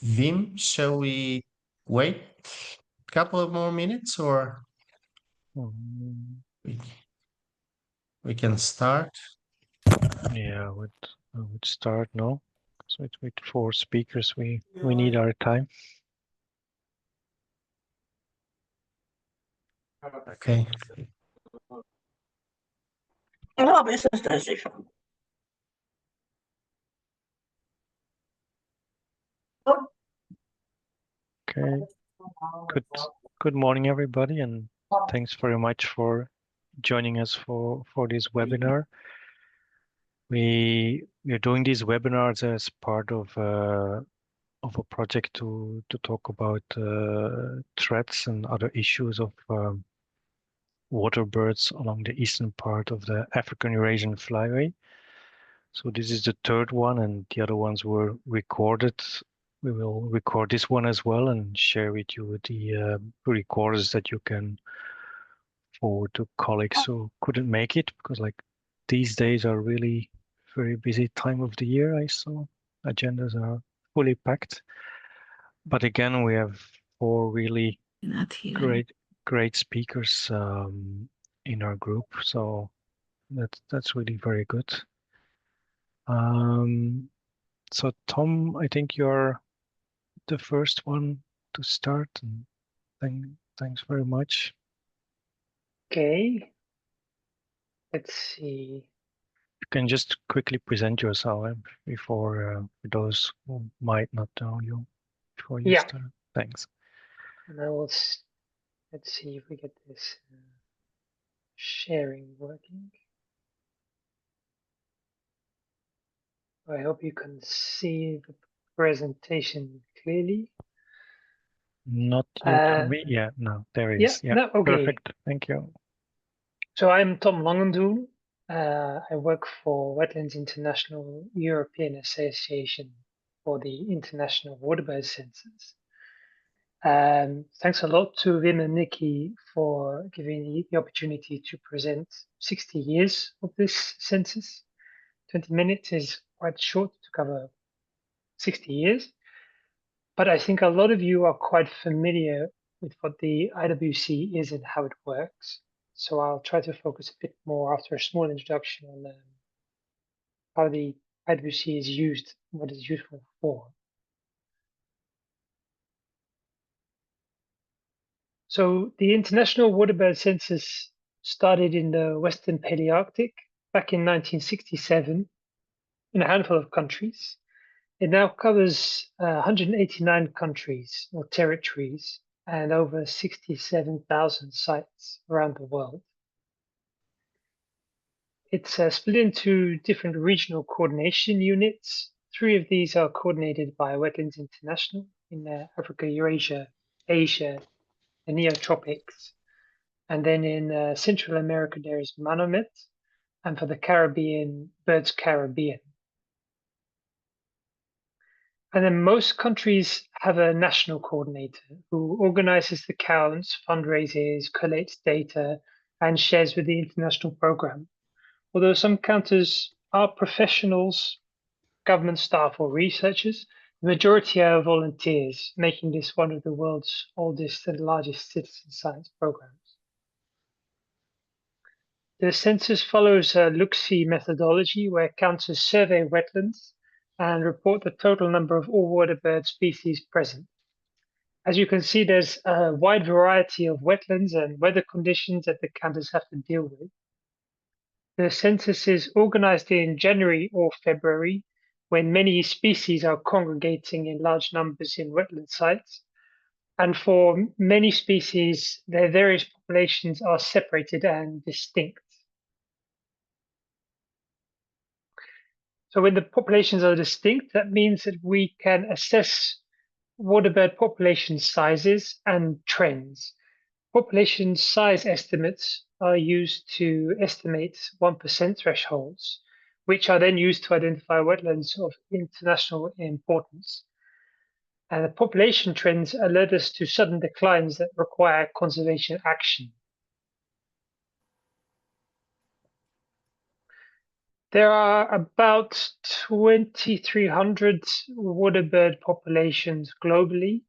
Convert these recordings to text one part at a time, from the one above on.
Vim, shall we wait a couple of more minutes or we, we can start? Yeah, I would start now. So with 4 speakers, we need our time. Okay. Okay. Good morning, everybody, and thanks very much for joining us for this webinar. We are doing these webinars as part of a project to talk about threats and other issues of waterbirds along the eastern part of the African Eurasian Flyway. So this is the 3rd one, and the other ones were recorded. We will record this one as well and share with you the recorders that you can forward to colleagues who couldn't make it, because like these days are really very busy time of the year. I saw agendas are fully packed. But again, we have 4 really great speakers in our group, so that's really very good. So Tom, I think you're the first one to start, and thanks very much. Okay, let's see. You can just quickly present yourself before those who might not know you before you start. Thanks. And I will. Let's see if we get this sharing working. I hope you can see the presentation clearly. Not yet for me. Yeah, no, there it is. Yeah, no, okay. Perfect. Thank you. So I'm Tom Langendoen. I work for Wetlands International European Association for the International Waterbird Census. Thanks a lot to Wim and Nicky for giving me the opportunity to present 60 years of this census. 20 minutes is quite short to cover 60 years, but I think a lot of you are quite familiar with what the IWC is and how it works. So I'll try to focus a bit more after a small introduction on how the IWC is used, what it's useful for. So the International Waterbird Census started in the Western Palearctic back in 1967 in a handful of countries. It now covers 189 countries or territories and over 67,000 sites around the world. It's split into different regional coordination units. 3 of these are coordinated by Wetlands International in Africa, Eurasia, Asia, the Neotropics. And then in Central America, there is Manomet, and for the Caribbean, Birds Caribbean. And then most countries have a national coordinator who organizes the counts, fundraises, collates data, and shares with the international program. Although some counters are professionals, government staff, or researchers, the majority are volunteers, making this one of the world's oldest and largest citizen science programs. The census follows a look-see methodology where counters survey wetlands and report the total number of all waterbird species present. As you can see, there's a wide variety of wetlands and weather conditions that the counters have to deal with. The census is organized in January or February, when many species are congregating in large numbers in wetland sites. And for many species, their various populations are separated and distinct. So when the populations are distinct, that means that we can assess waterbird population sizes and trends. Population size estimates are used to estimate 1% thresholds, which are then used to identify wetlands of international importance. And the population trends alert us to sudden declines that require conservation action. There are about 2,300 waterbird populations globally,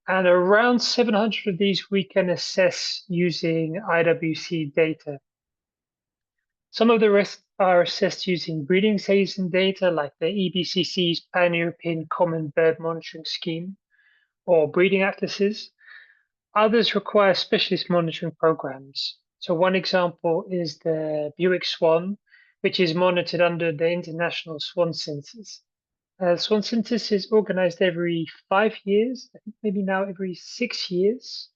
and around 700 of these we can assess using IWC data. Some of the rest are assessed using breeding season data like the EBCC's Pan-European Common Bird Monitoring Scheme or breeding atlases. Others require specialist monitoring programs. So one example is the Buick Swan, which is monitored under the International Swan Census. Swan Census is organized every 5 years, I think maybe now every 6 years.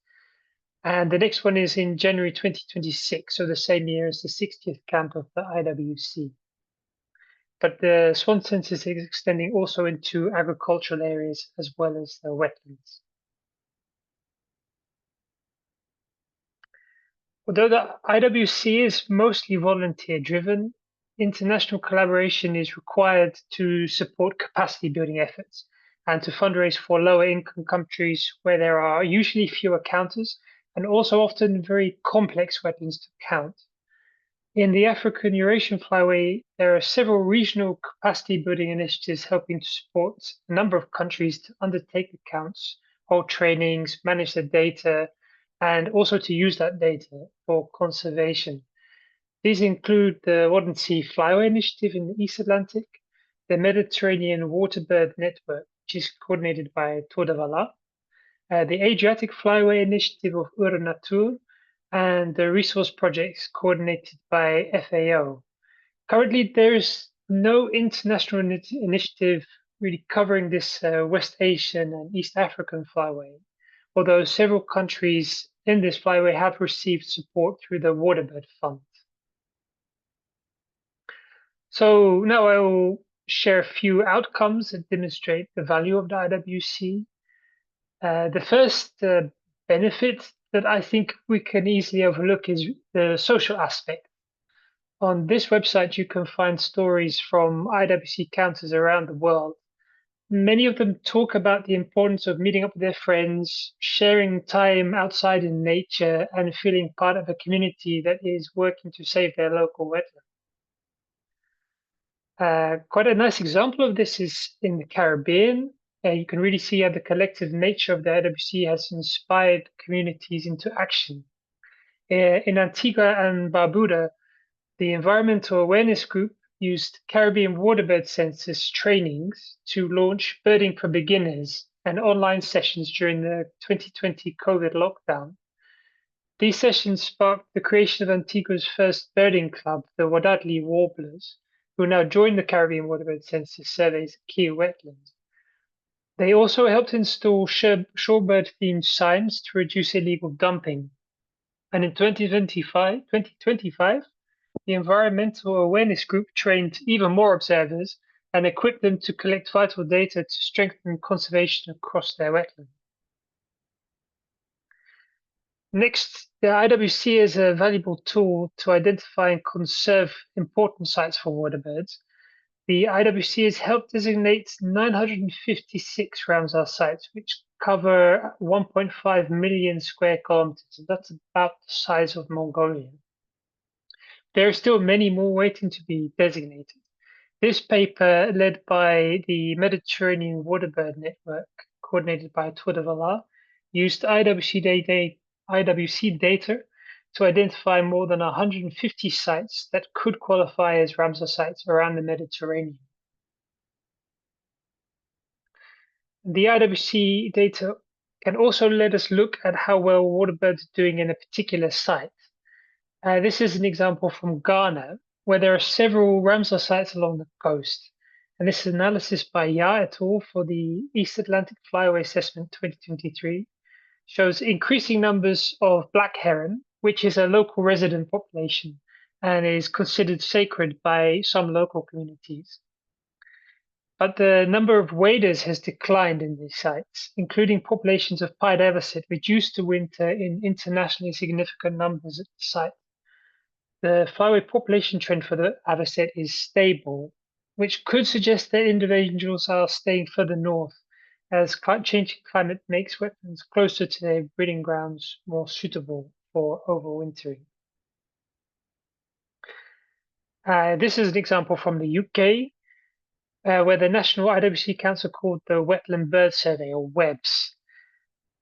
And the next one is in January 2026, so the same year as the 60th count of the IWC. But the Swan Census is extending also into agricultural areas as well as the wetlands. Although the IWC is mostly volunteer driven, international collaboration is required to support capacity building efforts and to fundraise for lower income countries where there are usually fewer counters and also often very complex wetlands to count. In the African Eurasian Flyway, there are several regional capacity building initiatives helping to support a number of countries to undertake the counts, hold trainings, manage the data, and also to use that data for conservation. These include the Wadden Sea Flyway Initiative in the East Atlantic, the Mediterranean Waterbird Network, which is coordinated by Tour de Vala, the Adriatic Flyway Initiative of Euronatur, and the resource projects coordinated by FAO. Currently, there is no international initiative really covering this West Asian and East African flyway, although several countries in this flyway have received support through the Waterbird Fund. So now I will share a few outcomes that demonstrate the value of the IWC. The first benefit that I think we can easily overlook is the social aspect. On this website, you can find stories from IWC counters around the world. Many of them talk about the importance of meeting up with their friends, sharing time outside in nature, and feeling part of a community that is working to save their local wetland. Quite a nice example of this is in the Caribbean. You can really see how the collective nature of the IWC has inspired communities into action. In Antigua and Barbuda, the Environmental Awareness Group used Caribbean waterbird census trainings to launch Birding for Beginners and online sessions during the 2020 COVID lockdown. These sessions sparked the creation of Antigua's first birding club, the Wadadli Warblers, who now join the Caribbean Waterbird Census surveys at key wetlands. They also helped install shorebird-themed signs to reduce illegal dumping. And in 2025, the Environmental Awareness Group trained even more observers and equipped them to collect vital data to strengthen conservation across their wetland. Next, the IWC is a valuable tool to identify and conserve important sites for waterbirds. The IWC has helped designate 956 Ramsar sites, which cover 1.5 million square kilometers. That's about the size of Mongolia. There are still many more waiting to be designated. This paper, led by the Mediterranean Waterbird Network, coordinated by Tour de Vala, used IWC data to identify more than 150 sites that could qualify as Ramsar sites around the Mediterranean. The IWC data can also let us look at how well waterbirds are doing in a particular site. This is an example from Ghana, where there are several Ramsar sites along the coast. And this analysis by Ya et al. For the East Atlantic Flyway Assessment 2023 shows increasing numbers of black heron, which is a local resident population and is considered sacred by some local communities. But the number of waders has declined in these sites, including populations of pied avocet, which used to winter in internationally significant numbers at the site. The flyway population trend for the avocet is stable, which could suggest that individuals are staying further north as changing climate makes wetlands closer to their breeding grounds more suitable for overwintering. This is an example from the UK, where the National IWC Council called the Wetland Bird Survey, or WEBS.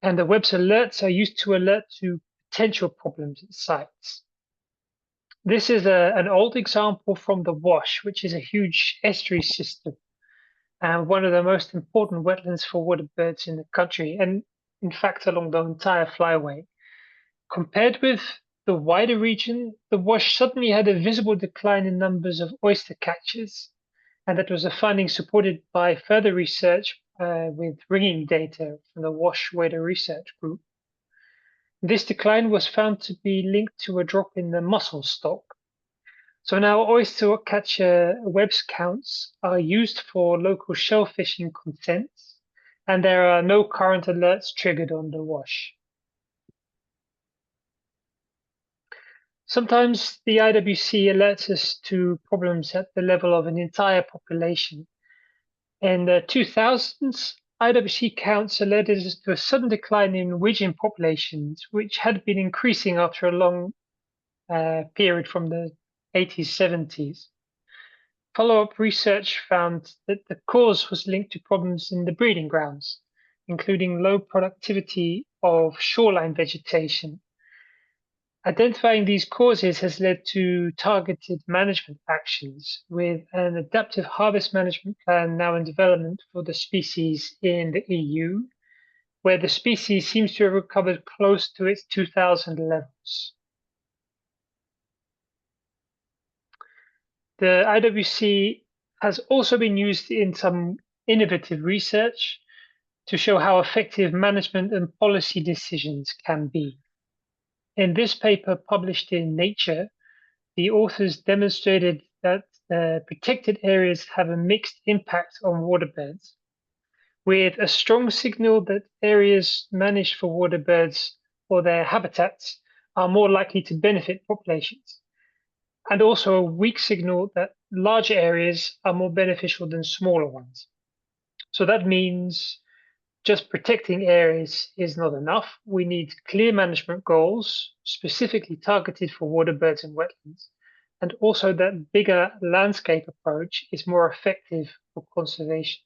And the WEBS alerts are used to alert to potential problems at sites. This is an old example from the Wash, which is a huge estuary system and one of the most important wetlands for water birds in the country, and in fact along the entire flyway. Compared with the wider region, the Wash suddenly had a visible decline in numbers of oyster catches, and that was a finding supported by further research with ringing data from the Wash Wader Research Group. This decline was found to be linked to a drop in the mussel stock. So now oyster catcher webs counts are used for local shellfishing consents, and there are no current alerts triggered on the Wash. Sometimes the IWC alerts us to problems at the level of an entire population. In the 2000s, IWC counts alerted us to a sudden decline in widgeon populations, which had been increasing after a long period from the 80s, 70s. Follow-up research found that the cause was linked to problems in the breeding grounds, including low productivity of shoreline vegetation. Identifying these causes has led to targeted management actions, with an adaptive harvest management plan now in development for the species in the EU, where the species seems to have recovered close to its 2000 levels. The IWC has also been used in some innovative research to show how effective management and policy decisions can be. In this paper published in Nature, the authors demonstrated that protected areas have a mixed impact on waterbirds, with a strong signal that areas managed for waterbirds or their habitats are more likely to benefit populations, and also a weak signal that larger areas are more beneficial than smaller ones. So that means just protecting areas is not enough. We need clear management goals, specifically targeted for waterbirds and wetlands, and also that bigger landscape approach is more effective for conservation.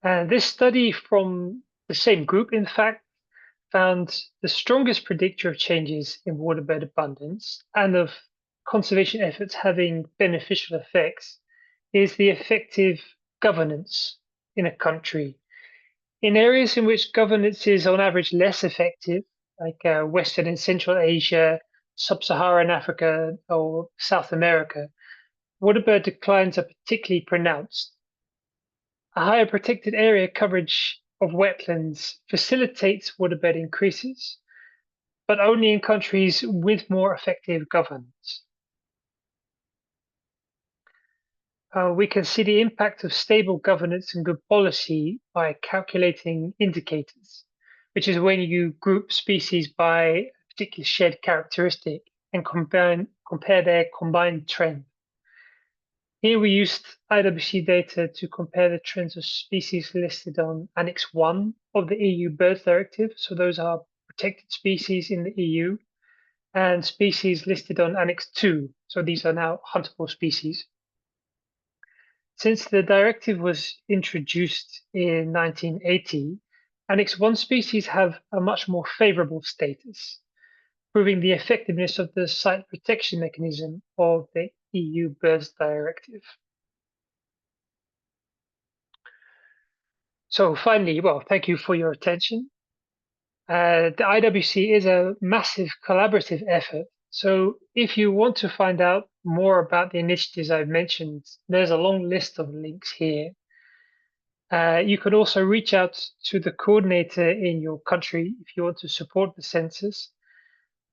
And this study from the same group, in fact, found the strongest predictor of changes in waterbird abundance and of conservation efforts having beneficial effects is the effective governance in a country. In areas in which governance is on average less effective, like Western and Central Asia, Sub-Saharan Africa, or South America, waterbird declines are particularly pronounced. A higher protected area coverage of wetlands facilitates waterbird increases, but only in countries with more effective governance. We can see the impact of stable governance and good policy by calculating indicators, which is when you group species by a particular shared characteristic and compare their combined trend. Here we used IWC data to compare the trends of species listed on Annex 1 of the EU Birds Directive, so those are protected species in the EU, and species listed on Annex 2, so these are now huntable species. Since the directive was introduced in 1980, Annex 1 species have a much more favorable status, proving the effectiveness of the site protection mechanism of the EU Birds Directive. So finally, well, thank you for your attention. The IWC is a massive collaborative effort. So if you want to find out more about the initiatives I've mentioned, there's a long list of links here. You could also reach out to the coordinator in your country if you want to support the census.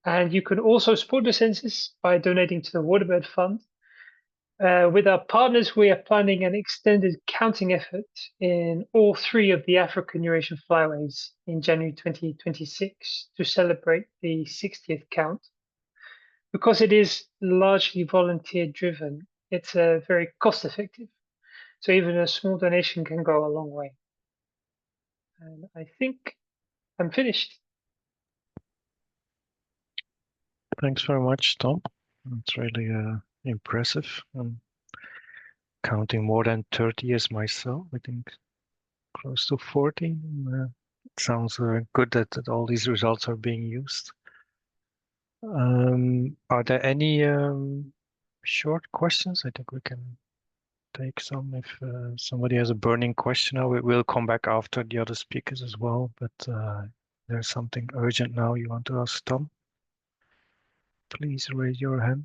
And you can also support the census by donating to the Waterbird Fund. With our partners, we are planning an extended counting effort in all 3 of the African Eurasian Flyways in January 2026 to celebrate the 60th count. Because it is largely volunteer driven, it's very cost effective. So even a small donation can go a long way. And I think I'm finished. Thanks very much, Tom. It's really impressive. I'm counting more than 30 as myself. I think close to 40. It sounds good that all these results are being used. Are there any short questions? I think we can take some if somebody has a burning question. We'll come back after the other speakers as well, but there's something urgent now you want to ask Tom. Please raise your hand.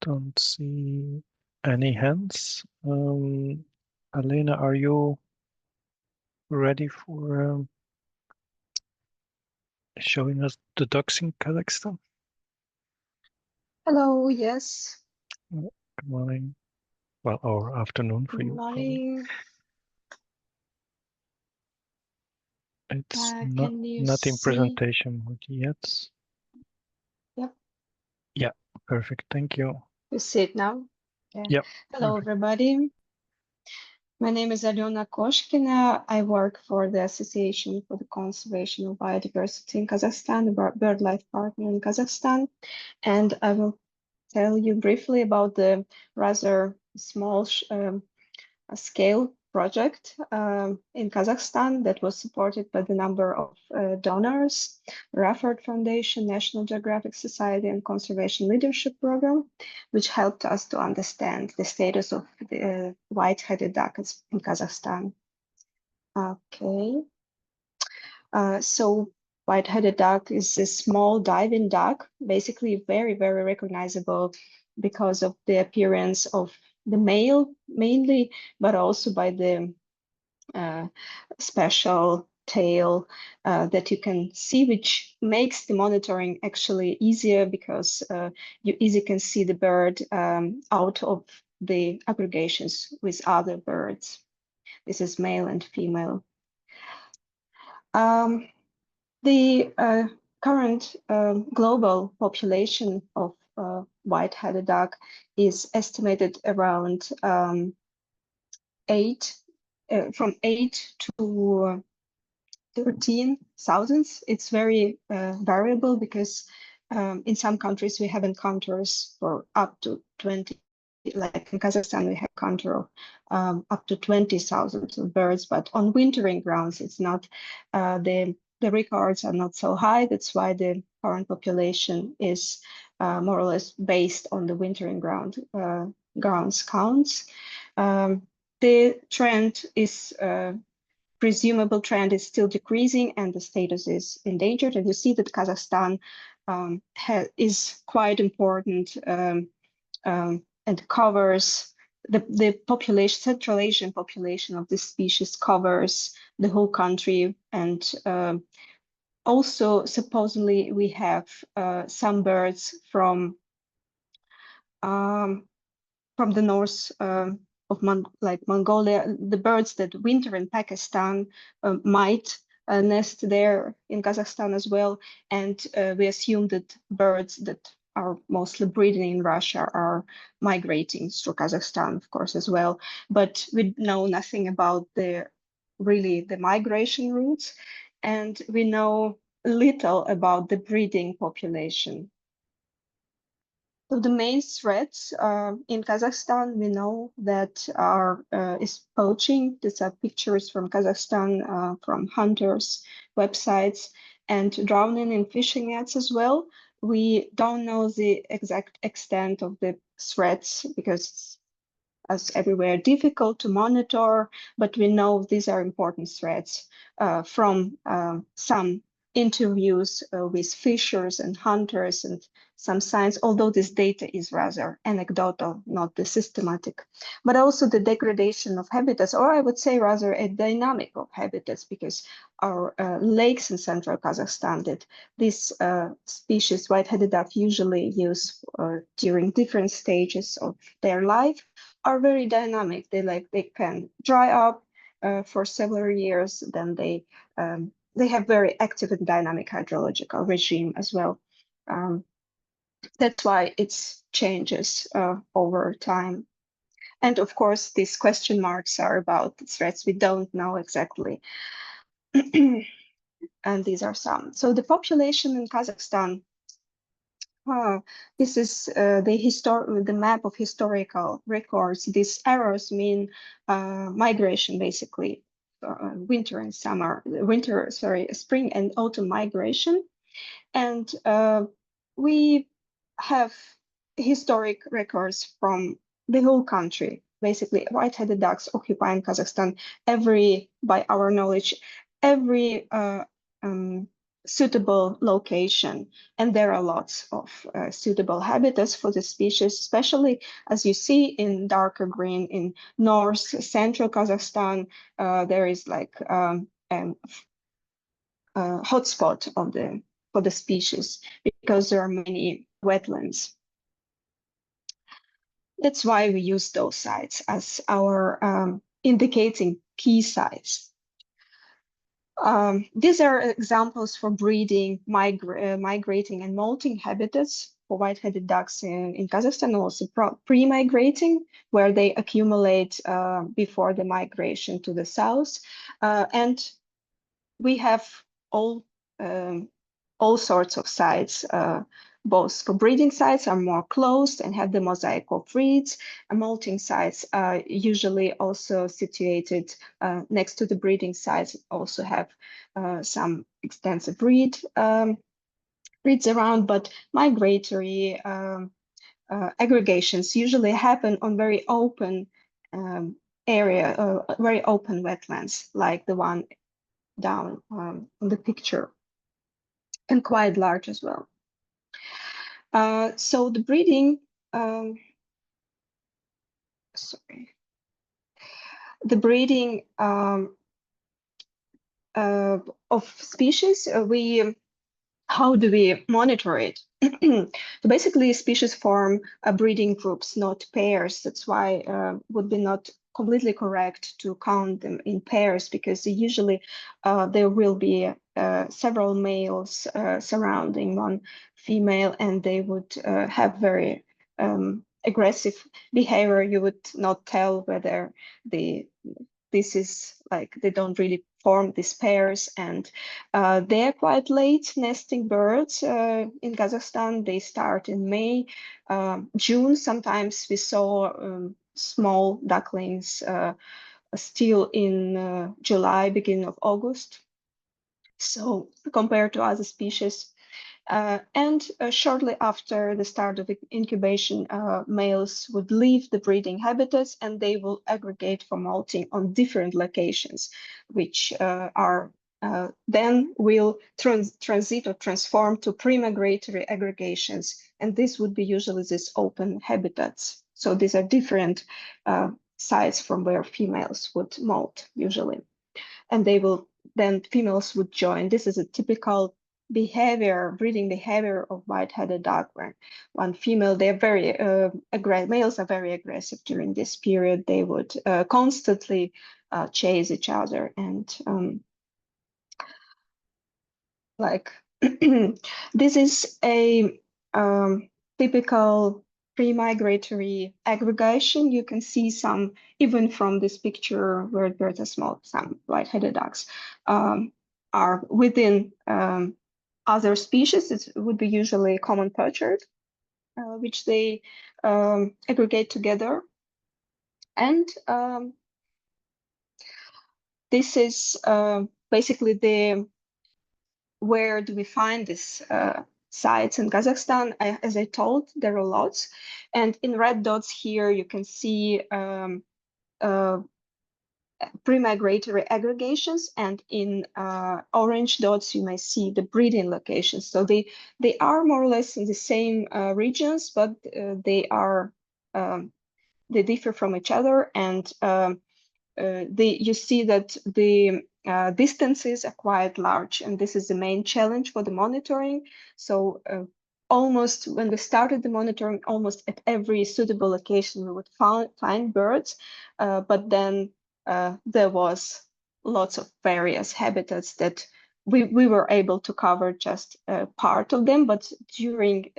Don't see any hands. Alena, are you ready for showing us the ducks in Kazakhstan? Hello, yes. Good morning. Well, or afternoon for Good you. morning. It's Can you not in see? presentation mode yet. Yep. Yeah, perfect. Thank you. You see it now? Okay. Yep. Hello, Perfect. everybody. My name is Alena Koshkina. I work for the Association for the Conservation of Biodiversity in Kazakhstan, a BirdLife partner in Kazakhstan. And I will tell you briefly about the rather small scale project in Kazakhstan that was supported by the number of donors, Rafford Foundation, National Geographic Society, and Conservation Leadership Program, which helped us to understand the status of the white-headed duck in Kazakhstan. Okay. So white-headed duck is a small diving duck, basically very, very recognizable because of the appearance of the male mainly, but also by the special tail that you can see, which makes the monitoring actually easier because you easily can see the bird out of the aggregations with other birds. This is male and female. The current global population of white-headed duck is estimated around from 8 to 13,000. It's very variable because in some countries we have encounters for up to 20. Like in Kazakhstan, we have encounter of up to 20,000 birds, but on wintering grounds, it's not the records are not so high. That's why the current population is more or less based on the wintering grounds counts. The trend is presumable trend is still decreasing and the status is endangered. And you see that Kazakhstan is quite important and covers the population, Central Asian population of this species covers the whole country. And also supposedly we have some birds from the north of Mongolia. The birds that winter in Pakistan might nest there in Kazakhstan as well. And we assume that birds that are mostly breeding in Russia are migrating through Kazakhstan, of course, as well. But we know nothing about the migration routes, and we know little about the breeding population. So the main threats in Kazakhstan, we know that is poaching. These are pictures from Kazakhstan from hunters' websites, and drowning in fishing nets as well. We don't know the exact extent of the threats because it's, as everywhere, difficult to monitor, but we know these are important threats from some interviews with fishers and hunters and some science, although this data is rather anecdotal, not the systematic, but also the degradation of habitats, or I would say rather a dynamic of habitats, because our lakes in central Kazakhstan that this species, white-headed duck, usually use during different stages of their life, are very dynamic. They can dry up for several years, then they have very active and dynamic hydrological regime as well. That's why it changes over time. And of course, these question marks are about the threats we don't know exactly. And these are some. So the population in Kazakhstan, this is the map of historical records. These arrows mean migration, basically, winter and summer, spring and autumn migration. And we have historic records from the whole country. Basically, white-headed ducks occupying Kazakhstan by our knowledge, every suitable location. And there are lots of suitable habitats for the species, especially as you see in darker green in north, central Kazakhstan. There is like hotspot for the species because there are many wetlands. That's why we use those sites as our indicating key sites. These are examples for breeding, migrating and molting habitats for white-headed ducks in Kazakhstan, also pre-migrating, where they accumulate before the migration to the south. And we have all sorts of sites. Both for breeding sites are more closed and have the mosaic of reeds. Molting sites are usually also situated next to the breeding sites, also have some extensive reeds around, but migratory aggregations usually happen on very open very open wetlands, like the one down on the picture, and quite large as well. So the breeding, of species, how do we monitor it? So basically, species form breeding groups, not pairs. That's why would be not completely correct to count them in pairs, because usually there will be several males surrounding one female, and they would have very aggressive behavior. You would not tell whether this is like they don't really form these pairs, and they're quite late nesting birds in Kazakhstan. They start in May, June. Sometimes we saw small ducklings still in July, beginning of August. So compared to other species, and shortly after the start of incubation, males would leave the breeding habitats and they will aggregate for molting on different locations, which then will transit or transform to pre-migratory aggregations. And this would be usually these open habitats. So these are different sites from where females would molt usually. And then females would join. This is a typical breeding behavior of white-headed duck, where one female, they're very males are very aggressive during this period. They would constantly chase each other, and like this is a typical pre-migratory aggregation. You can see some, even from this picture, where birds are small, some white-headed ducks are within other species. It would be usually common pochard, which they aggregate together. And this is basically where do we find this sites in Kazakhstan? As I told, there are lots. And in red dots here, you can see pre-migratory aggregations, and in orange dots, you may see the breeding locations. So they are more or less in the same regions, but they differ from each other. And you see that the distances are quite large, and this is the main challenge for the monitoring. So almost when we started the monitoring, almost at every suitable location we would find birds, but then there was lots of various habitats that we were able to cover just part of them. But during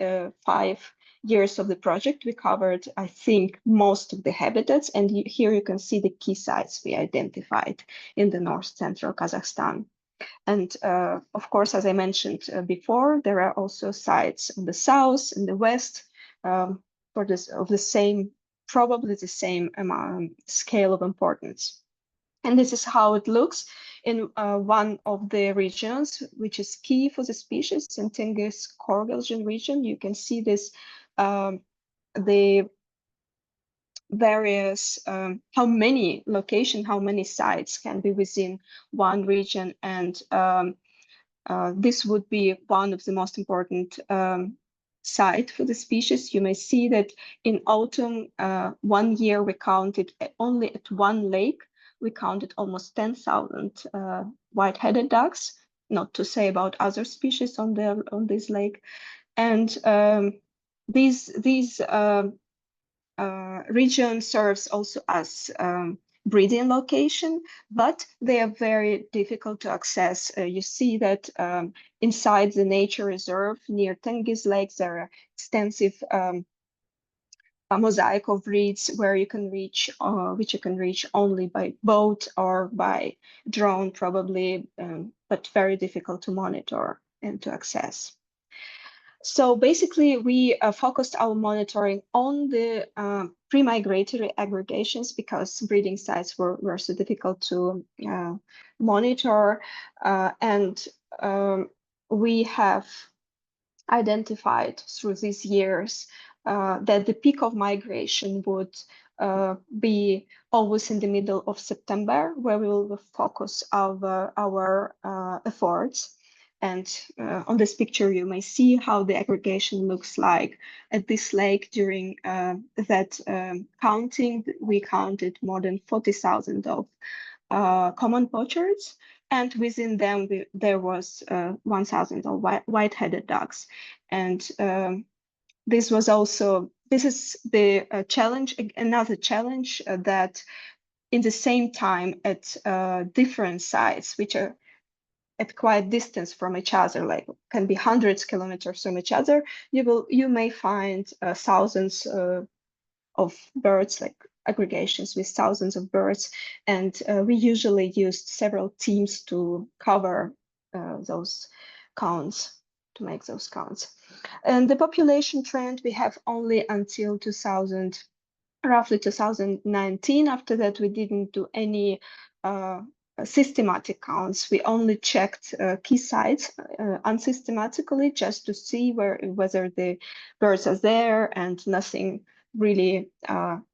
5 years of the project, we covered, I think, most of the habitats. And here you can see the key sites we identified in the north central Kazakhstan. And of course, as I mentioned before, there are also sites in the south and the west for this of the same, probably the same amount, scale of importance. And this is how it looks in one of the regions, which is key for the species, in Tingis-Korgalzhin region. You can see this, the various, how many sites can be within one region. And this would be one of the most important site for the species. You may see that in autumn, 1 year we counted only at one lake. We counted almost 10,000 white-headed ducks, not to say about other species on this lake. And these region serves also as breeding location, but they are very difficult to access. You see that inside the nature reserve near Tengiz Lake, there are extensive a mosaic of reeds where you can reach, which you can reach only by boat or by drone, probably, but very difficult to monitor and to access. So basically, we focused our monitoring on the pre-migratory aggregations because breeding sites were so difficult to monitor. And we have identified through these years that the peak of migration would be always in the middle of September, where we will focus our efforts. And on this picture, you may see how the aggregation looks like at this lake. During that counting, we counted more than 40,000 of common pochers, and within them there was 1,000 of white-headed ducks. And this is the challenge, another challenge that in the same time at different sites, which are at quite distance from each other, like can be hundreds of kilometers from each other, you may find thousands of birds, like aggregations with thousands of birds. And we usually used several teams to cover those counts, to make those counts. And the population trend we have only until roughly 2019. After that, we didn't do any systematic counts. We only checked key sites unsystematically, just to see whether the birds are there, and nothing really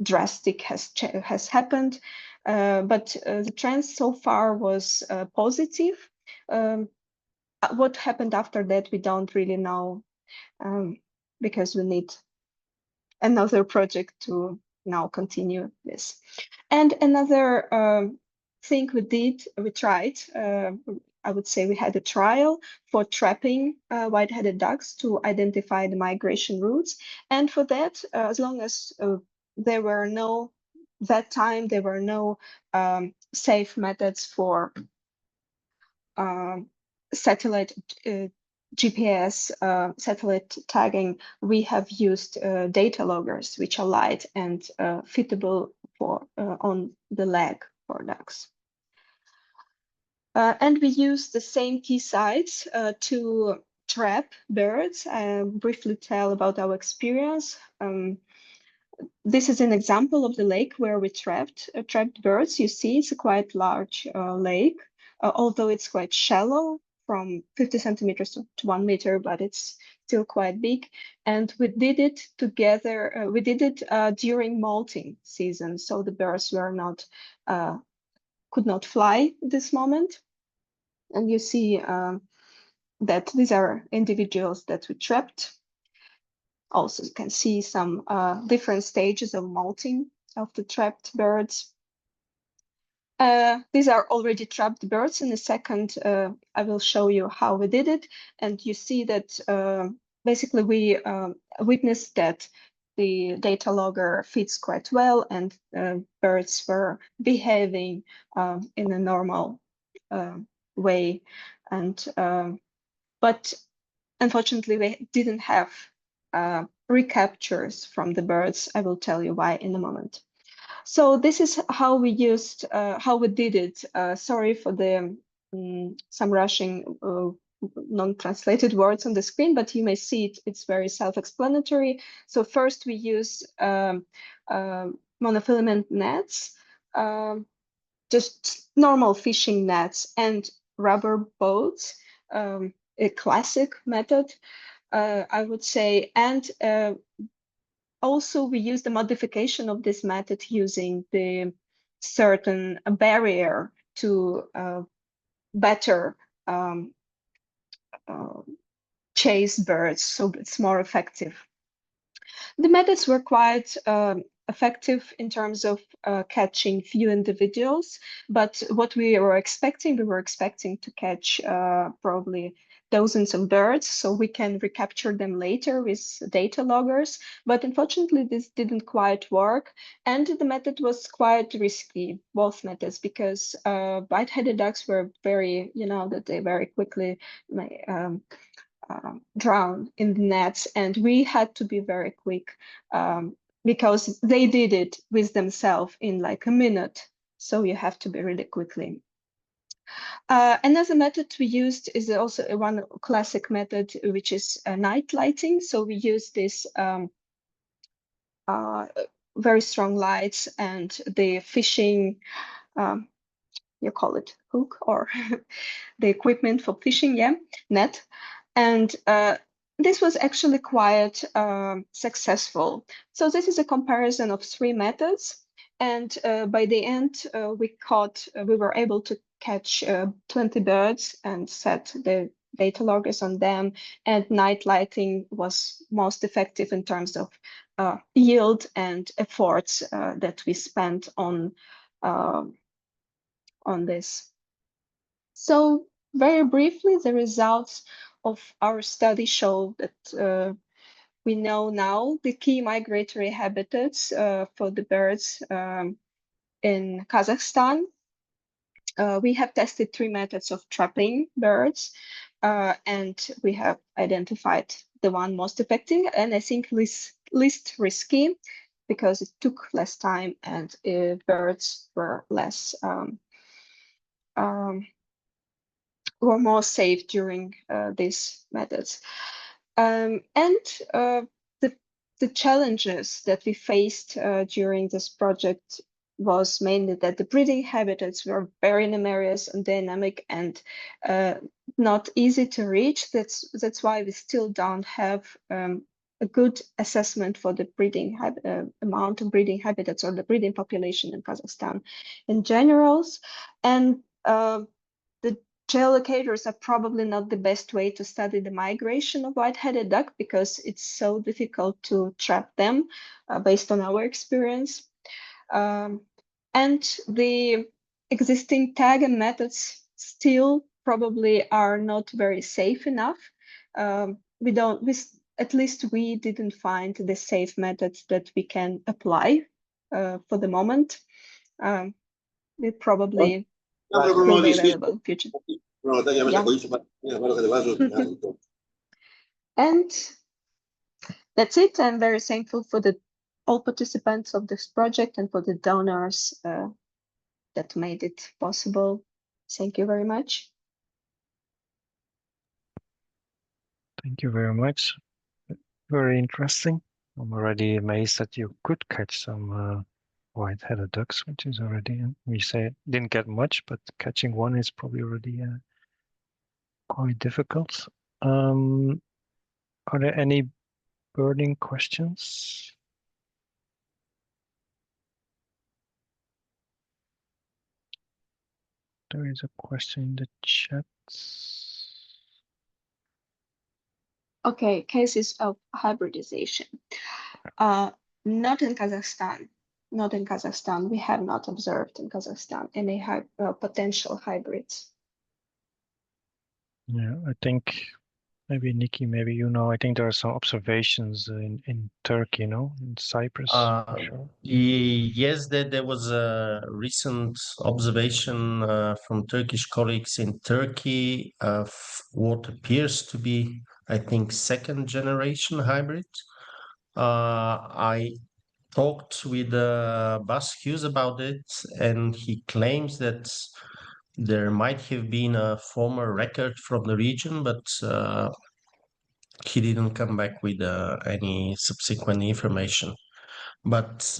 drastic has happened. But the trend so far was positive. What happened after that, we don't really know, because we need another project to now continue this. And another thing we tried, I would say we had a trial for trapping white-headed ducks to identify the migration routes. And for that, as long as there were no safe methods for satellite GPS satellite tagging, we have used data loggers, which are light and fittable for on the leg for ducks. And we use the same key sites to trap birds. Briefly tell about our experience. This is an example of the lake where we trapped birds. You see, it's a quite large lake, although it's quite shallow, from 50 centimeters to 1 meter, but it's still quite big. And we did it together. We did it during molting season, so the birds were not could not fly at this moment. And you see that these are individuals that we trapped. Also, you can see some different stages of molting of the trapped birds. These are already trapped birds. In a second, I will show you how we did it. And you see that basically we witnessed that the data logger fits quite well, and birds were behaving in a normal way. And but unfortunately, we didn't have recaptures from the birds. I will tell you why in a moment. So this is how we used, how we did it. Sorry for the some rushing non-translated words on the screen, but you may see it. It's very self-explanatory. So first we use monofilament nets, just normal fishing nets and rubber boats, a classic method, I would say. And also we use the modification of this method using the certain barrier to better chase birds, so it's more effective. The methods were quite effective in terms of catching few individuals, but what we were expecting to catch probably dozens of birds, so we can recapture them later with data loggers. But unfortunately, this didn't quite work, and the method was quite risky, both methods, because white-headed ducks were very, that they very quickly drown in the nets, and we had to be very quick because they did it with themselves in like a minute. So you have to be really quickly. Another method we used is also one classic method, which is night lighting. So we use this very strong lights and the fishing, you call it hook or the equipment for fishing, net. And this was actually quite successful. So this is a comparison of 3 methods. And by the end, we were able to catch 20 birds and set the data loggers on them. And night lighting was most effective in terms of yield and efforts that we spent on this. So very briefly, the results of our study show that we know now the key migratory habitats for the birds in Kazakhstan. We have tested 3 methods of trapping birds, and we have identified the one most effective, and I think least risky, because it took less time and birds were less were more safe during these methods. And the challenges that we faced during this project was mainly that the breeding habitats were very numerous and dynamic and not easy to reach. That's why we still don't have a good assessment for the breeding amount of breeding habitats or the breeding population in Kazakhstan in general. And the geolocators are probably not the best way to study the migration of white-headed duck because it's so difficult to trap them based on our experience. And the existing tag and methods still probably are not very safe enough. At least we didn't find the safe methods that we can apply for the moment. We probably will be available in future. And that's it. I'm very thankful for all participants of this project and for the donors that made it possible. Thank you very much. Thank you very much. Very interesting. I'm already amazed that you could catch some white-headed ducks, which is already, we say didn't get much, but catching one is probably already quite difficult. Are there any burning questions? There is a question in the chat. Okay, cases of hybridization. Not in Kazakhstan. Not in Kazakhstan. We have not observed in Kazakhstan any potential hybrids. Yeah, I think maybe Nicky, maybe I think there are some observations in Turkey, in Cyprus. Sure. Yes, there was a recent observation from Turkish colleagues in Turkey of what appears to be, I think, 2nd generation hybrid I talked with Bas Hughes about it, and he claims that there might have been a former record from the region, but he didn't come back with any subsequent information. But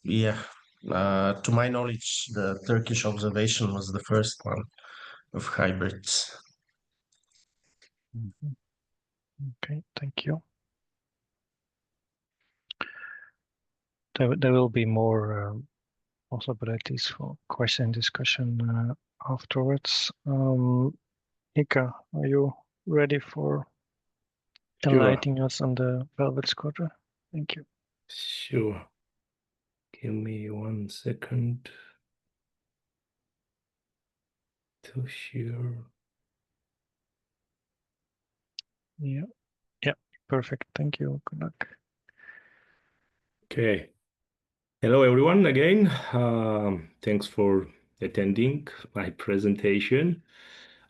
yeah, to my knowledge, the Turkish observation was the first one of hybrids. Okay, thank you. There will be more possibilities for question discussion afterwards. Ika, are you ready for enlightening us on the velvet scoter? Thank you. Sure. Give me 1 second to share. Yeah, perfect. Thank you. Good luck. Okay. Hello, everyone, again. Thanks for attending my presentation.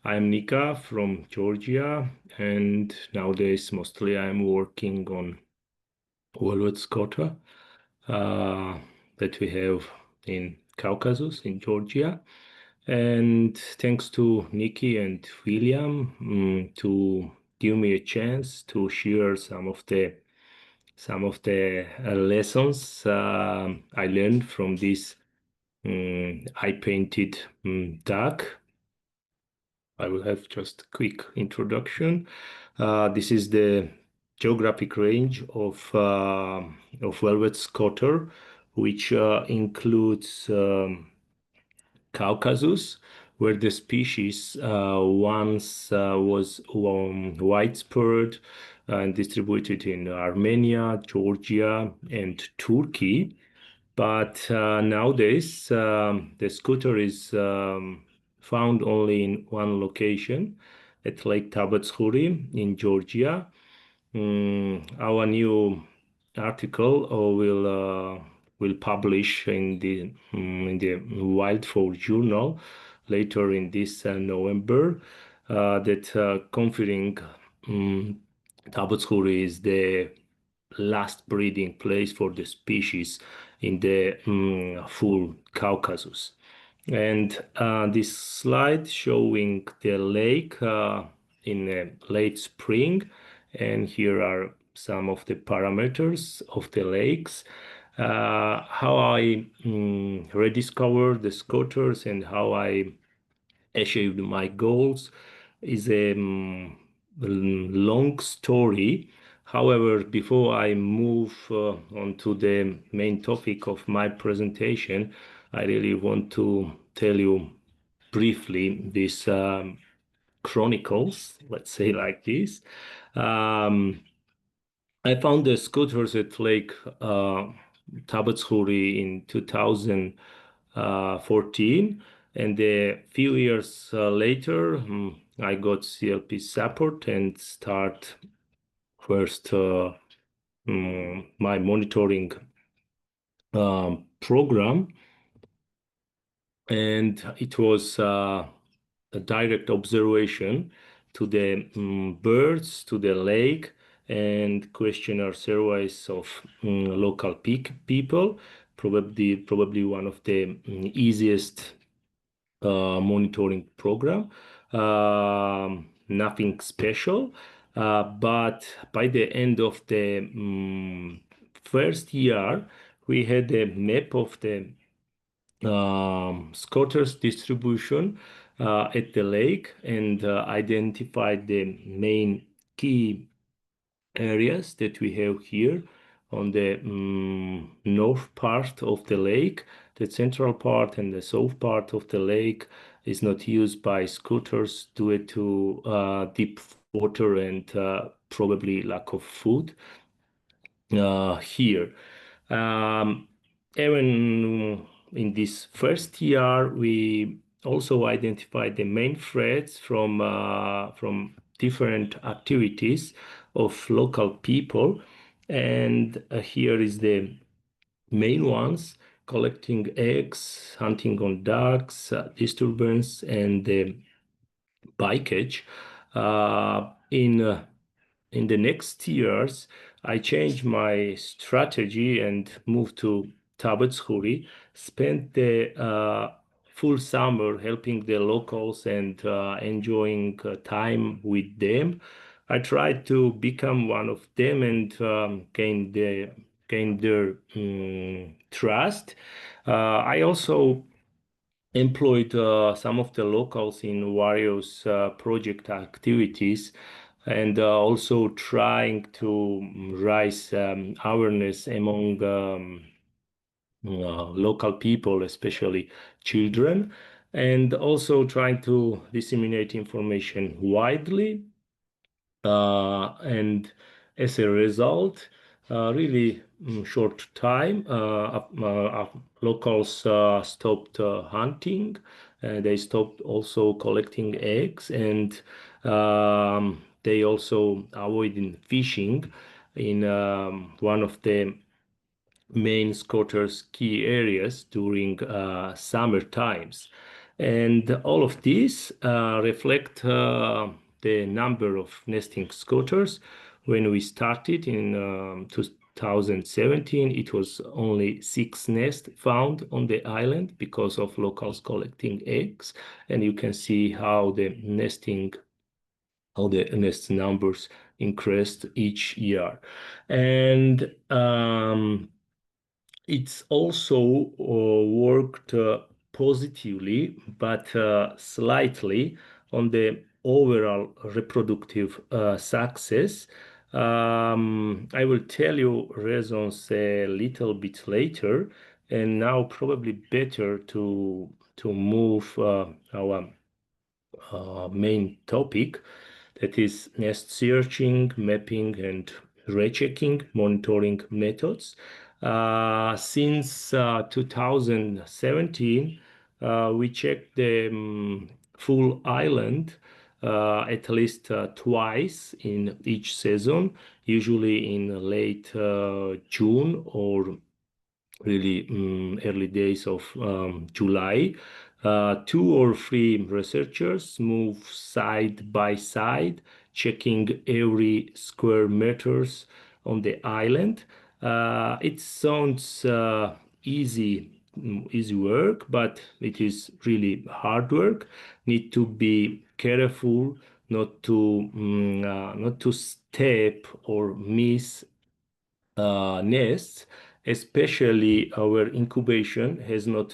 I'm Nika from Georgia, and nowadays mostly I'm working on velvet scoter that we have in Caucasus, in Georgia. And thanks to Nicky and William to give me a chance to share some of the lessons I learned from this I painted duck. I will have just a quick introduction. This is the geographic range of velvet scoter, which includes Caucasus, where the species once was widespread and distributed in Armenia, Georgia, and Turkey. But nowadays, the scooter is found only in one location at Lake Tabetskuri in Georgia. Our new article will publish in the Wildflower Journal later in this November that confirming Tabetskuri is the last breeding place for the species in the full Caucasus. And this slide showing the lake in late spring, and here are some of the parameters of the lakes. How I rediscovered the scooters and how I achieved my goals is a long story. However, before I move on to the main topic of my presentation, I really want to tell you briefly these chronicles, let's say like this. I found the scooters at Lake Tabetskuri in 2014, and a few years later, I got CLP support and start first my monitoring program, and it was a direct observation to the birds, to the lake, and questionnaire surveys of local people. Probably one of the easiest monitoring program. Nothing special, but by the end of the first year, we had a map of the scooters distribution at the lake and identified the main key areas that we have here on the north part of the lake. The central part and the south part of the lake is not used by scooters due to deep water and probably lack of food here. Even in this first year, we also identified the main threats from different activities of local people, and here is the main ones: collecting eggs, hunting on ducks, disturbance, and the bycatch. In the next years, I changed my strategy and moved to Tabetskuri, spent the full summer helping the locals and enjoying time with them. I tried to become one of them and gain their trust. I also employed some of the locals in various project activities and also trying to raise awareness among local people, especially children, and also trying to disseminate information widely. And as a result, really short time, locals stopped hunting. They stopped also collecting eggs, and they also avoided fishing in one of the main scotters' key areas during summer times. And all of these reflect the number of nesting scotters. When we started in 2017, it was only 6 nests found on the island because of locals collecting eggs. And you can see how the nest numbers increased each year. And it's also worked positively, but slightly on the overall reproductive success. I will tell you reasons a little bit later, and now probably better to move our main topic, that is nest searching, mapping, and rechecking monitoring methods. Since 2017, we checked the full island at least twice in each season, usually in late June or really early days of July. 2 or 3 researchers move side by side, checking every square meters on the island. It sounds easy work, but it is really hard work. Need to be careful not to step or miss nests, especially our incubation has not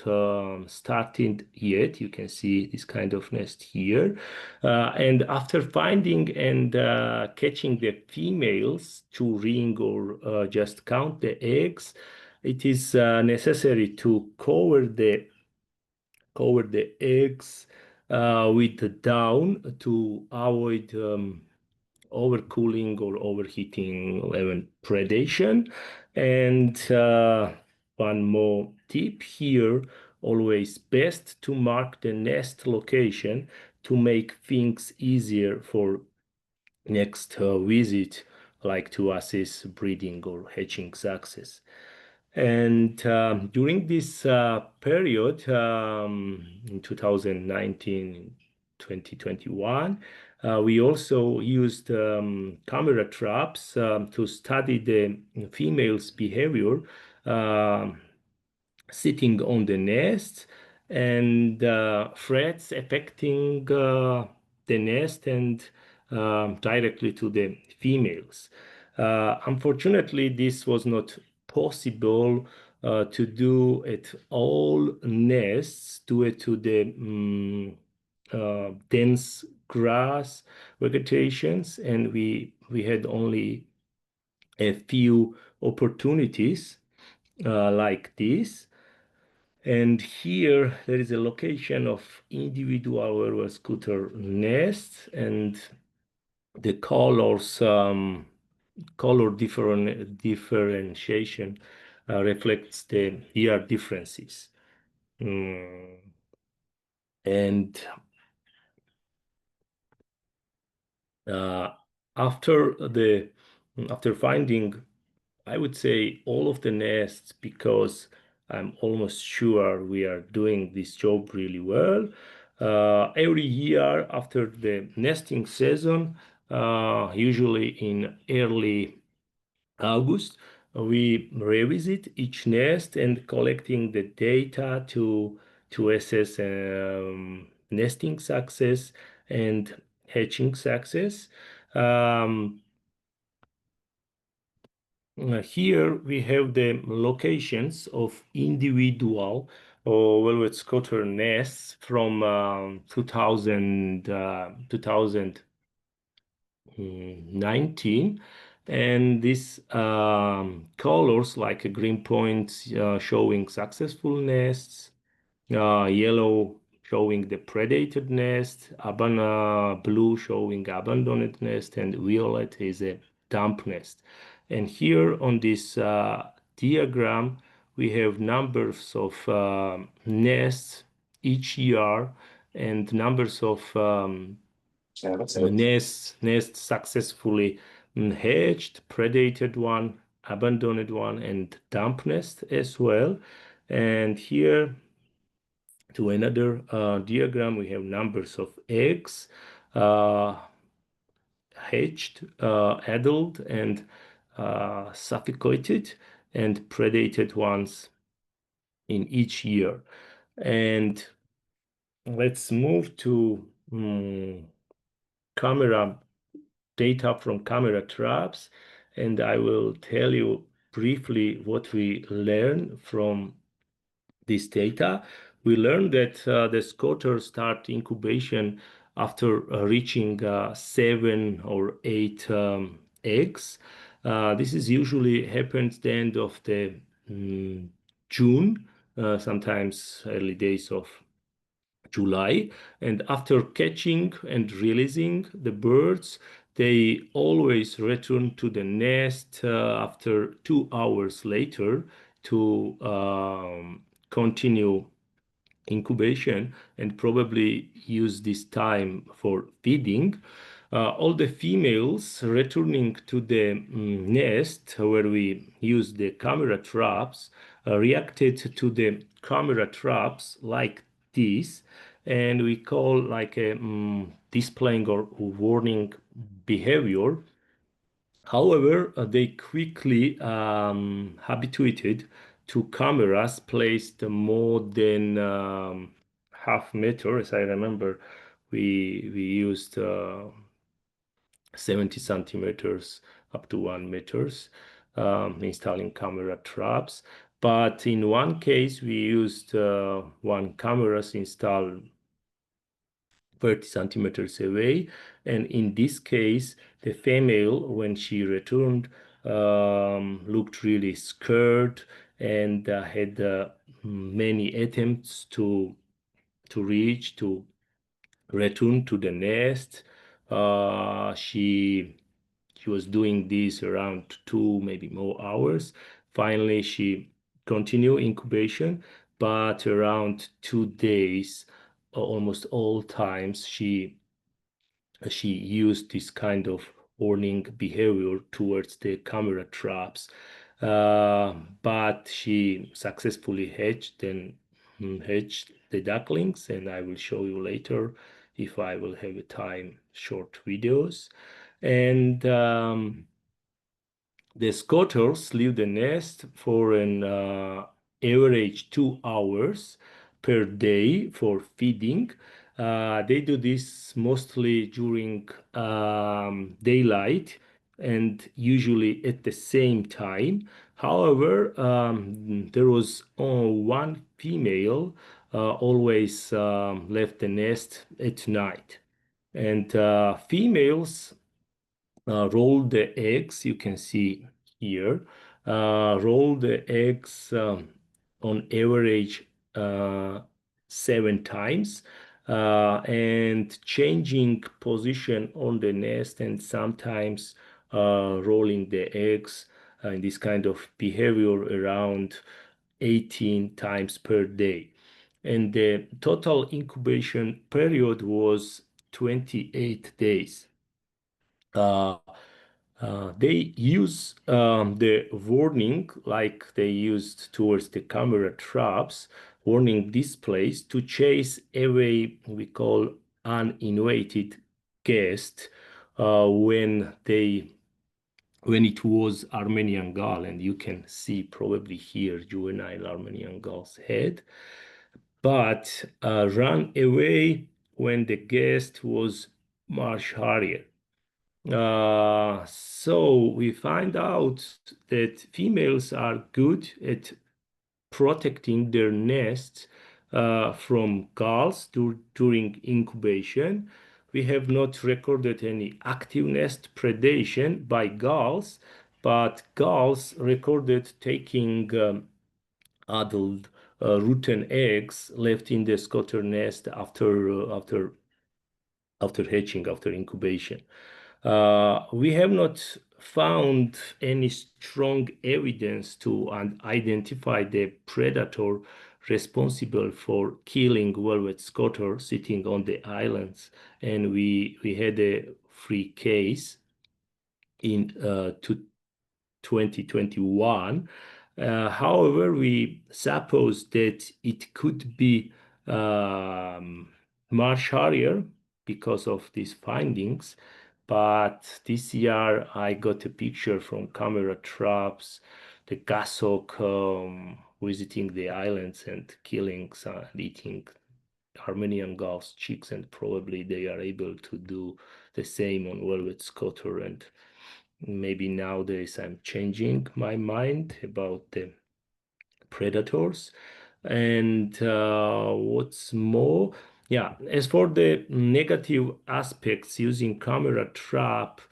started yet. You can see this kind of nest here. And after finding and catching the females to ring or just count the eggs, it is necessary to cover the eggs with the down to avoid overcooling or overheating, even predation. And one more tip here, always best to mark the nest location to make things easier for next visit, like to assess breeding or hatching success. And during this period, in 2019, 2021, we also used camera traps to study the female's behavior sitting on the nest and threats affecting the nest and directly to the females. Unfortunately, this was not possible to do at all nests due to the dense grass vegetations, and we had only a few opportunities like this. And here there is a location of individual Waterbird scooter nests, and the colors color differentiation reflects the year differences. And after finding, I would say, all of the nests, because I'm almost sure we are doing this job really well. Every year after the nesting season, usually in early August, we revisit each nest and collecting the data to assess nesting success and hatching success. Here we have the locations of individual velvet scoter nests from 2019, and these colors like a green points showing successful nests, yellow showing the predated nest, blue showing abandoned nest, and violet is a dump nest. And here on this diagram, we have numbers of nests each year and numbers of nests successfully hatched, predated one, abandoned one, and dump nest as well. And here to another diagram, we have numbers of eggs hatched, adult, and suffocated, and predated ones in each year. And let's move to camera data from camera traps, and I will tell you briefly what we learn from this data. We learned that the scoter start incubation after reaching 7 or 8 eggs. This is usually happens the end of the June, sometimes early days of July. And after catching and releasing the birds, they always return to the nest after 2 hours later to continue incubation and probably use this time for feeding. All the females returning to the nest where we use the camera traps reacted to the camera traps like this, and we call like a displaying or warning behavior. However, they quickly habituated to cameras placed more than half meter. As I remember, we used 70 centimeters up to 1 meters installing camera traps. But in one case, we used one cameras installed 30 centimeters away, and in this case the female, when she returned, looked really scared and had many attempts to return to the nest. She was doing this around 2 maybe more hours. Finally she continued incubation, but around 2 days almost all times she used this kind of warning behavior towards the camera traps, but she successfully hatched the ducklings, and I will show you later if I will have a time, short videos. And the scotters leave the nest for an average 2 hours per day for feeding. They do this mostly during daylight and usually at the same time. However, there was one female always left the nest at night. And females roll the eggs, you can see here, roll the eggs on average 7 times, and changing position on the nest and sometimes rolling the eggs in this kind of behavior around 18 times per day. And the total incubation period was 28 days. They use the warning like they used towards the camera traps, warning displays to chase away we call uninvited guests when they when it was Armenian gull, and you can see probably here juvenile Armenian gull's head, but ran away when the guest was marsh harrier. So we find out that females are good at protecting their nests from gulls during incubation. We have not recorded any active nest predation by gulls, but gulls recorded taking adult rotten eggs left in the scoter nest after hatching, after incubation. We have not found any strong evidence to identify the predator responsible for killing velvet scoter sitting on the islands, and we had a free case in 2021. However, we suppose that it could be marsh harrier because of these findings. But this year I got a picture from camera traps, the goshawk visiting the islands and killing and eating Armenian gulls chicks, and probably they are able to do the same on velvet scoter. And maybe nowadays I'm changing my mind about the predators. And what's more, yeah, as for the negative aspects using camera trap,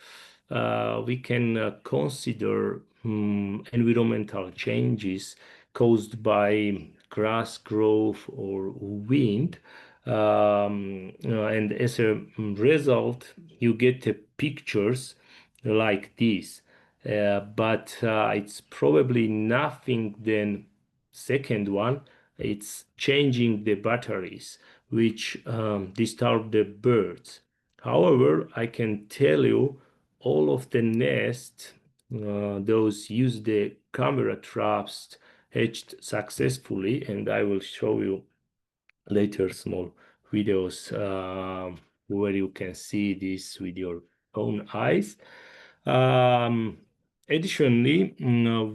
we can consider environmental changes caused by grass growth or wind. And as a result, you get pictures like this. But it's probably nothing than second one. It's changing the batteries, which disturb the birds. However, I can tell you all of the nests, those use the camera traps hatched successfully, and I will show you later small videos where you can see this with your own eyes. Additionally,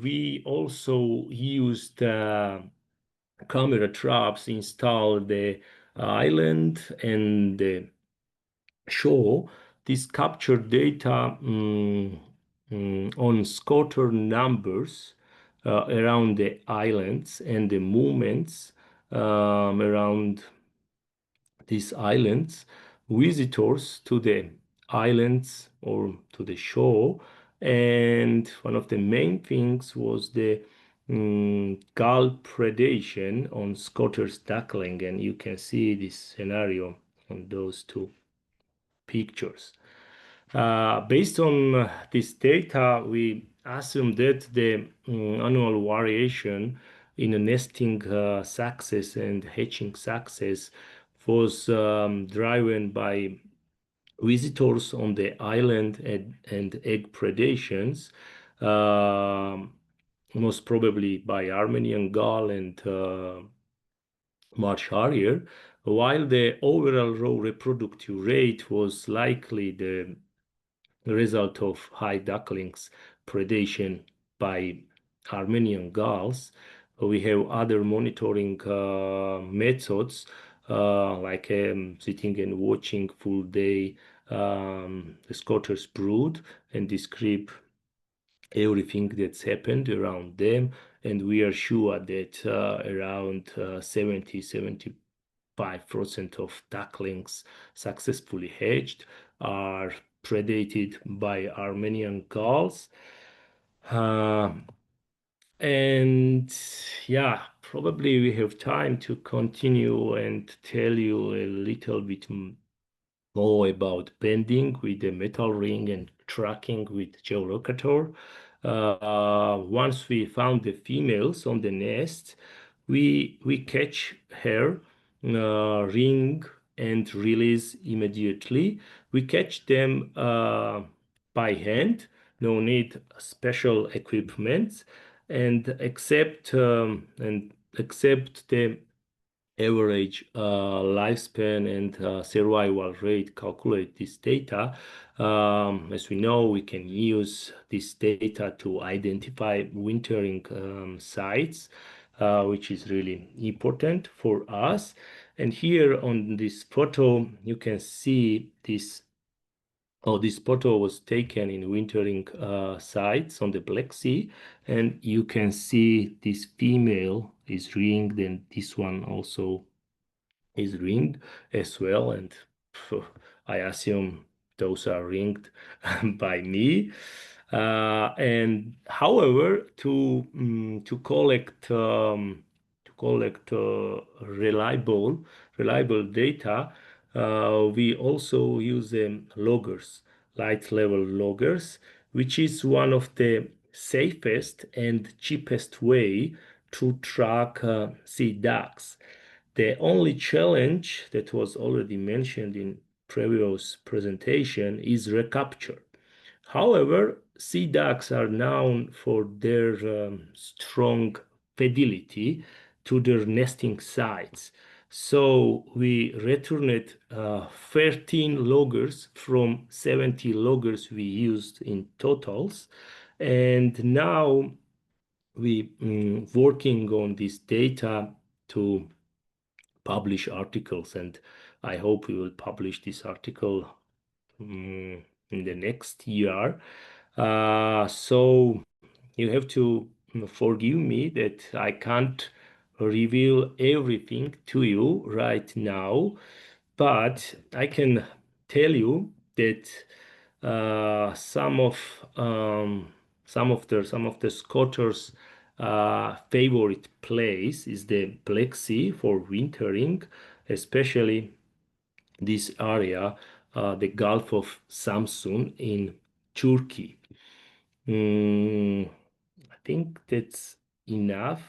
we also used camera traps installed the island and the shore. This captured data on scoter numbers around the islands and the movements around these islands, visitors to the islands or to the shore. And one of the main things was the gull predation on Scotter's duckling, and you can see this scenario on those two pictures. Based on this data, we assume that the annual variation in a nesting success and hatching success was driven by visitors on the island and egg predations, most probably by Armenian gull and marsh harrier, while the overall raw reproductive rate was likely the result of high ducklings predation by Armenian gulls. We have other monitoring methods like sitting and watching full day the Scotter's brood and describe everything that's happened around them. And we are sure that around 70-75% of ducklings successfully hatched are predated by Armenian gulls. And yeah, probably we have time to continue and tell you a little bit more about bending with the metal ring and tracking with geolocator. Once we found the females on the nest, we catch her, ring, and release immediately. We catch them by hand, no need special equipment, and accept the average lifespan and survival rate calculate this data. As we know, we can use this data to identify wintering sites, which is really important for us. And here on this photo, you can see this. Oh, this photo was taken in wintering sites on the Black Sea, and you can see this female is ringed, and this one also is ringed as well. And I assume those are ringed by me. And however, to collect reliable data, we also use loggers, light level loggers, which is one of the safest and cheapest way to track sea ducks. The only challenge that was already mentioned in previous presentation is recapture. However, sea ducks are known for their strong fidelity to their nesting sites. So we returned 13 loggers from 70 loggers we used in totals. And now we working on this data to publish articles, and I hope we will publish this article in the next year. So you have to forgive me that I can't reveal everything to you right now, but I can tell you that some of the scotters' favorite place is the Black Sea for wintering, especially this area, the Gulf of Samsun in Turkey. I think that's enough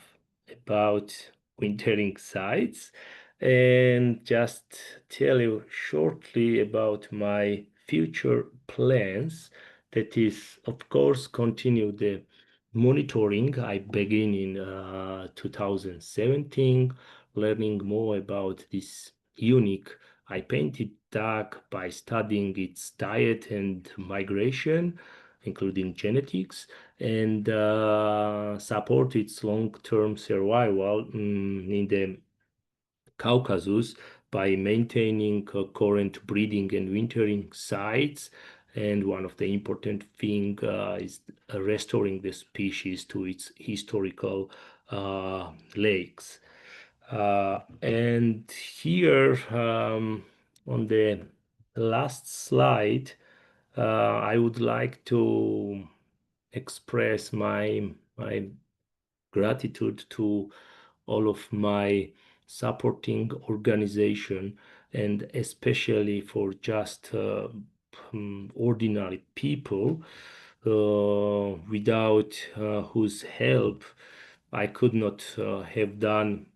about wintering sites, and just tell you shortly about my future plans. That is, of course, continue the monitoring I began in 2017, learning more about this unique I painted duck by studying its diet and migration, including genetics, and support its long-term survival in the Caucasus by maintaining current breeding and wintering sites. And one of the important thing is restoring the species to its historical lakes. And here on the last slide, I would like to express my gratitude to all of my supporting organization, and especially for just ordinary people without whose help I could not have done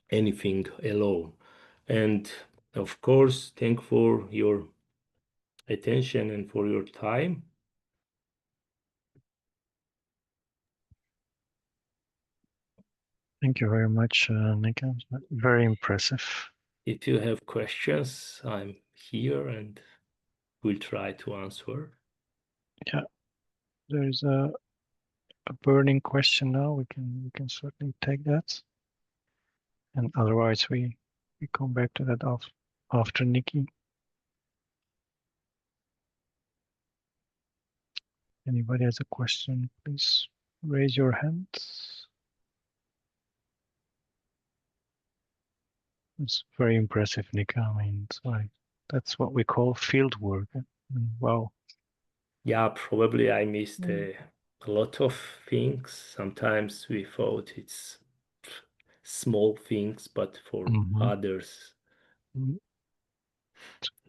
anything alone. And of course, thank for your attention and for your time. Thank you very much, Nicky. Very impressive. If you have questions, I'm here and will try to answer. Yeah, there's a burning question now. We can certainly take that, and otherwise we come back to that after Nicky. Anybody has a question, please raise your hand. It's very impressive, Nick. I mean, it's like that's what we call field work. Wow. Yeah, probably I missed a lot of things. Sometimes we thought it's small things, but for others,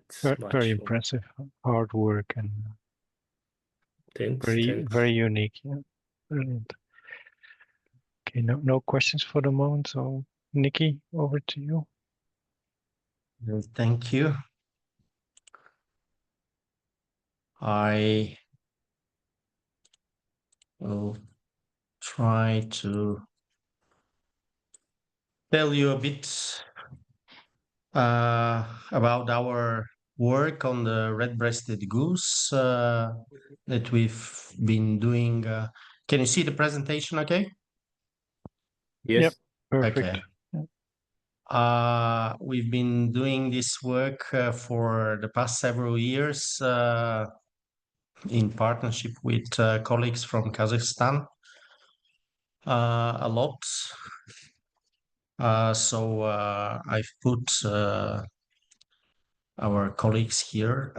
it's very, much very more. impressive, hard work, and Thanks. very unique. Yeah, brilliant. Okay, no questions for the moment. So, Nicky, over to you. Thank you. I will try to tell you a bit about our work on the red-breasted goose that we've been doing. Can you see the presentation okay? Yes. Yep. Perfect. Okay. We've been doing this work for the past several years in partnership with colleagues from Kazakhstan a lot. So I've put our colleagues here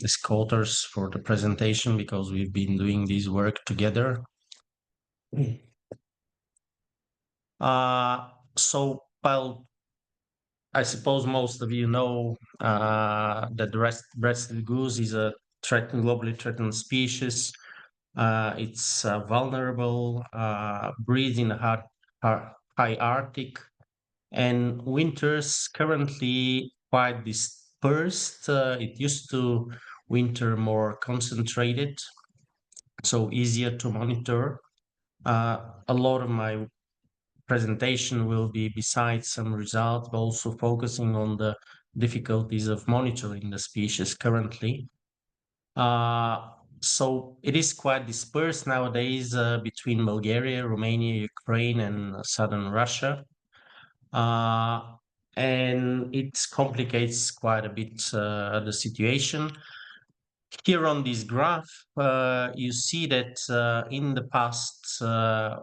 as co-authors for the presentation because we've been doing this work together. So, well, I suppose most of you know that the red-breasted goose is a globally threatened species. It's vulnerable, breeds in the high Arctic, and winters currently quite dispersed. It used to winter more concentrated, so easier to monitor. A lot of my presentation will be, besides some results, but also focusing on the difficulties of monitoring the species currently. So it is quite dispersed nowadays between Bulgaria, Romania, Ukraine, and southern Russia. And it complicates quite a bit the situation. Here on this graph, you see that in the past,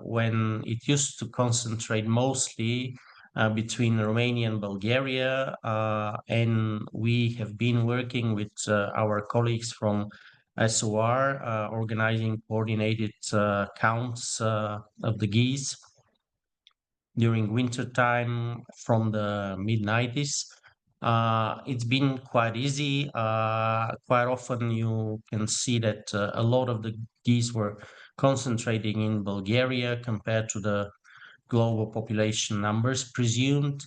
when it used to concentrate mostly between Romania and Bulgaria, and we have been working with our colleagues from SOR, organizing coordinated counts of the geese during winter time from the mid-90s. It's been quite easy. Quite often you can see that a lot of the geese were concentrating in Bulgaria compared to the global population numbers presumed.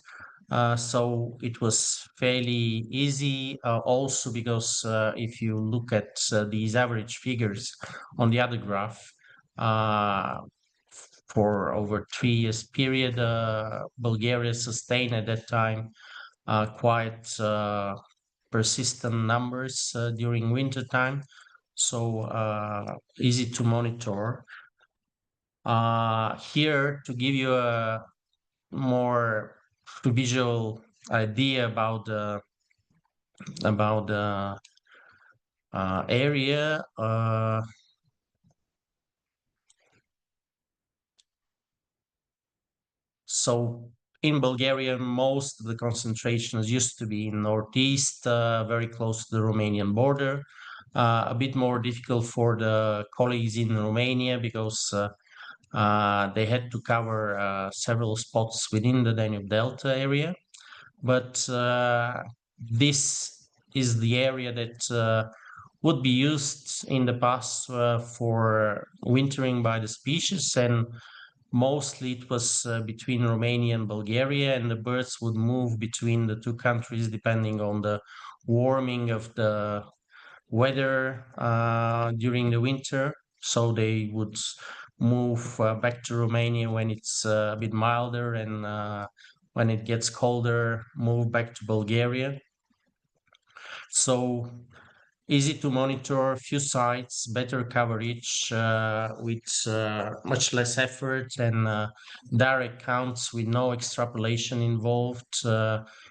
So it was fairly easy also because if you look at these average figures on the other graph, for over 3 years period, Bulgaria sustained at that time quite persistent numbers during winter time, so easy to monitor. Here, to give you a more visual idea about the area, so in Bulgaria, most of the concentrations used to be in northeast, very close to the Romanian border. A bit more difficult for the colleagues in Romania because they had to cover several spots within the Danube Delta area. But this is the area that would be used in the past for wintering by the species, and mostly it was between Romania and Bulgaria, and the birds would move between the two countries depending on the warming of the weather during the winter. So they would move back to Romania when it's a bit milder, and when it gets colder, move back to Bulgaria. So easy to monitor, few sites, better coverage with much less effort, and direct counts with no extrapolation involved.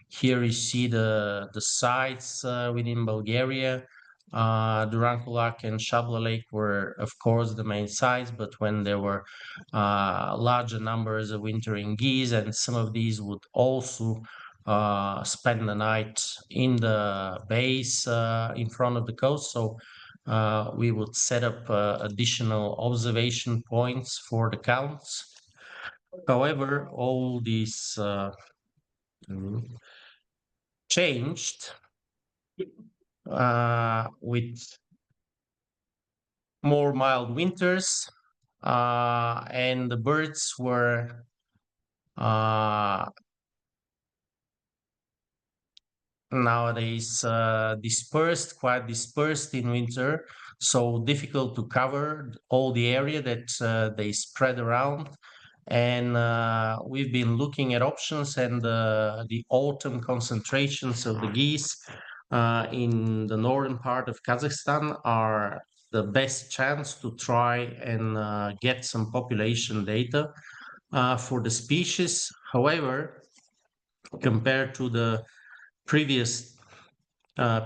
Here you see the sites within Bulgaria. Durankulak and Shabla Lake were, of course, the main sites, but when there were larger numbers of wintering geese, and some of these would also spend the night in the base in front of the coast. So we would set up additional observation points for the counts. However, all these changed with more mild winters, and the birds were nowadays quite dispersed in winter, so difficult to cover all the area that they spread around. And we've been looking at options, and the autumn concentrations of the geese in the northern part of Kazakhstan are the best chance to try and get some population data for the species. However, compared to the previous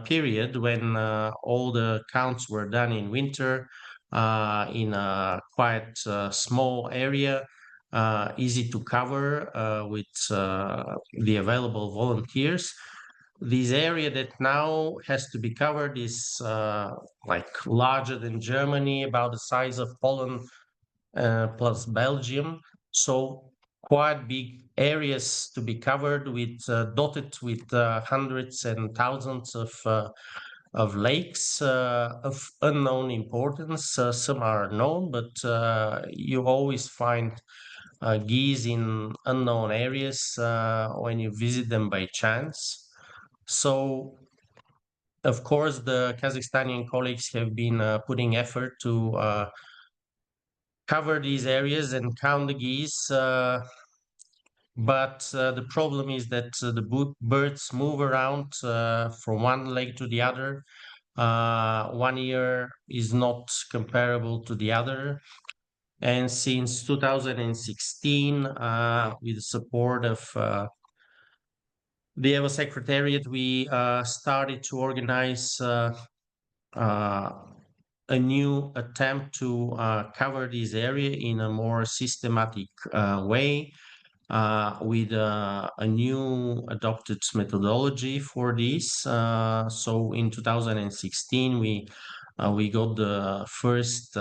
period when all the counts were done in winter in a quite small area, easy to cover with the available volunteers. This area that now has to be covered is like larger than Germany, about the size of Poland plus Belgium. So quite big areas to be covered with dotted with hundreds and thousands of lakes of unknown importance. Some are known, but you always find geese in unknown areas when you visit them by chance. So, of course, the Kazakhstani colleagues have been putting effort to cover these areas and count the geese. But the problem is that the birds move around from one lake to the other. One year is not comparable to the other. And since 2016, with the support of the EVA Secretariat, we started to organize a new attempt to cover this area in a more systematic way with a new adopted methodology for this. So in 2016, we got the first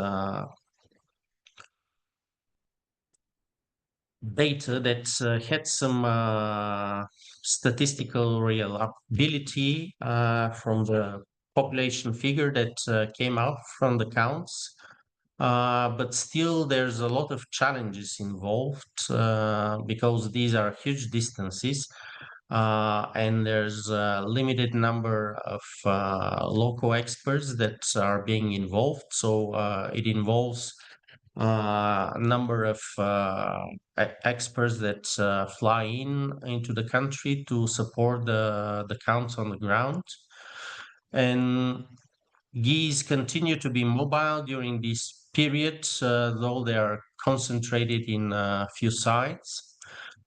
data that had some statistical reliability from the population figure that came out from the counts. But still, there's a lot of challenges involved because these are huge distances and there's a limited number of local experts that are being involved. So it involves a number of experts that fly into the country to support the counts on the ground. And geese continue to be mobile during this period, though they are concentrated in a few sites.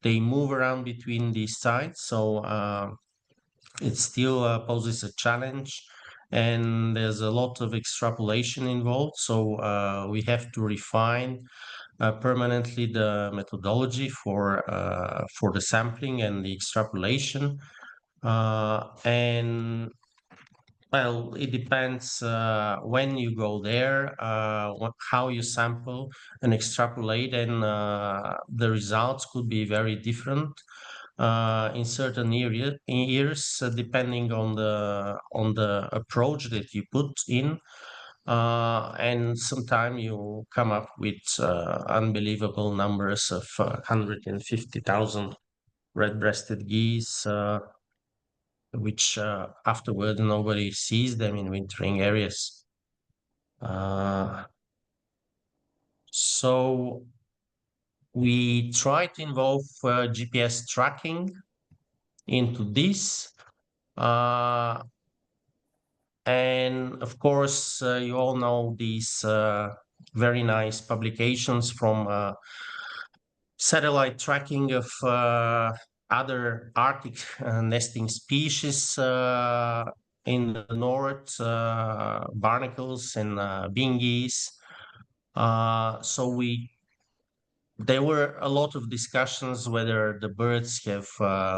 They move around between these sites, so it still poses a challenge, and there's a lot of extrapolation involved. So we have to refine permanently the methodology for the sampling and the extrapolation. And well, it depends when you go there, how you sample and extrapolate, and the results could be very different in certain years, depending on the approach that you put in. And sometimes you come up with unbelievable numbers of 150,000 red-breasted geese, which afterward nobody sees them in wintering areas. So we try to involve GPS tracking into this. And of course, you all know these very nice publications from satellite tracking of other Arctic nesting species in the north, barnacles and bean geese. So there were a lot of discussions whether the birds have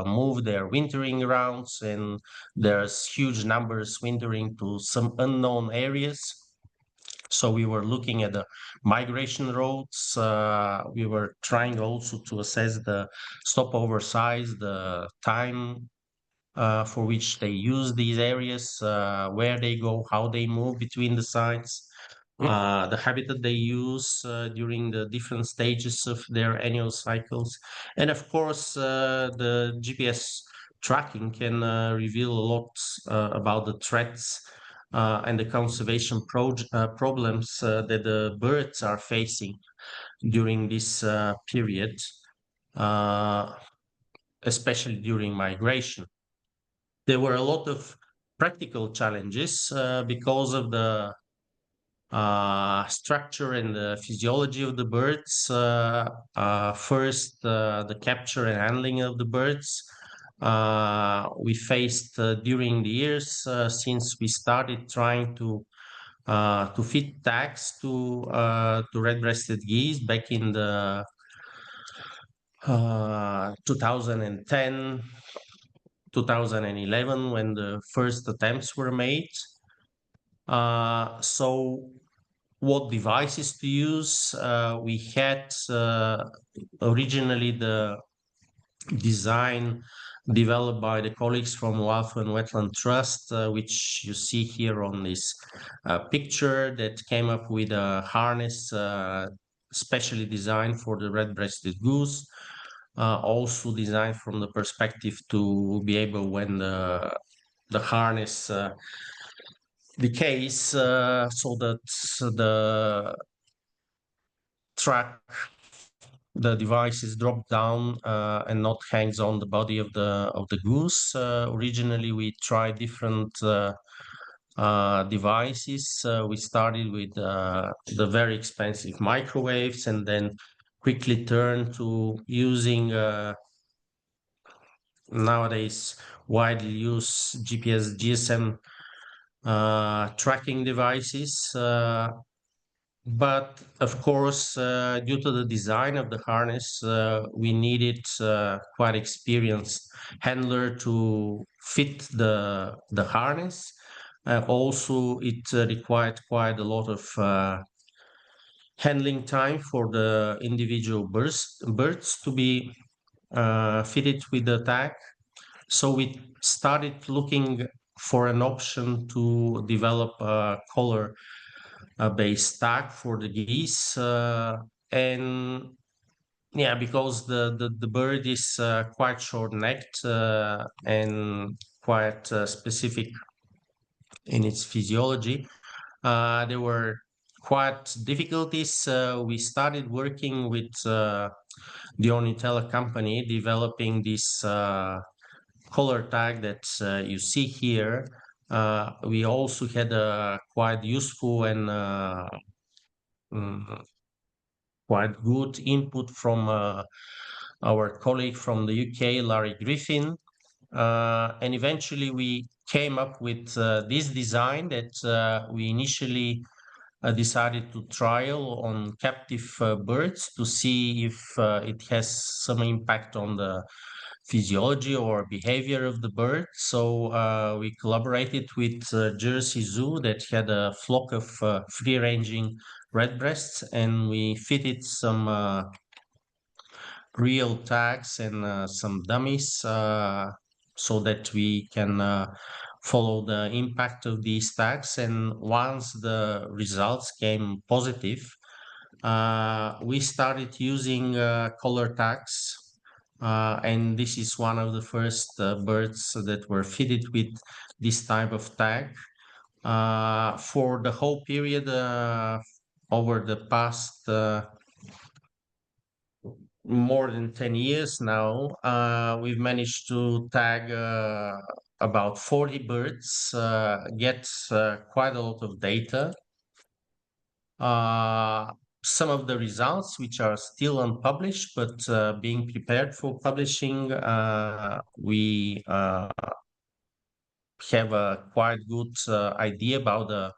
moved their wintering grounds, and there's huge numbers wintering to some unknown areas. So we were looking at the migration routes. We were trying also to assess the stopover size, the time for which they use these areas, where they go, how they move between the sites, the habitat they use during the different stages of their annual cycles. And of course, the GPS tracking can reveal a lot about the threats and the conservation problems that the birds are facing during this period, especially during migration. There were a lot of practical challenges because of the structure and the physiology of the birds. First, the capture and handling of the birds. We faced during the years since we started trying to fit tags to red-breasted geese back in the 2010, 2011, when the first attempts were made. So what devices to use? We had originally the design developed by the colleagues from WAF and Wetland Trust, which you see here on this picture, that came up with a harness specially designed for the red-breasted goose, also designed from the perspective to be able, when the harness decays, so that the track, the device is dropped down and not hangs on the body of the goose. Originally, we tried different devices. We started with the very expensive microwaves, and then quickly turned to using nowadays widely used GPS, GSM tracking devices. But of course, due to the design of the harness, we needed quite experienced handler to fit the harness. Also, it required quite a lot of handling time for the individual birds to be fitted with the tag. So we started looking for an option to develop a color based tag for the geese, and yeah, because the bird is quite short-necked and quite specific in its physiology, there were quite difficulties. We started working with the Ornitella company, developing this color tag that you see here. We also had a quite useful and quite good input from our colleague from the UK, Larry Griffin. And eventually we came up with this design that we initially decided to trial on captive birds to see if it has some impact on the physiology or behavior of the bird. So we collaborated with Jersey Zoo that had a flock of free-ranging redbreasts, and we fitted some real tags and some dummies so that we can follow the impact of these tags. And once the results came positive, we started using color tags. And this is one of the first birds that were fitted with this type of tag. For the whole period over the past more than 10 years now, we've managed to tag about 40 birds, get quite a lot of data. Some of the results, which are still unpublished, but being prepared for publishing, we have a quite good idea about the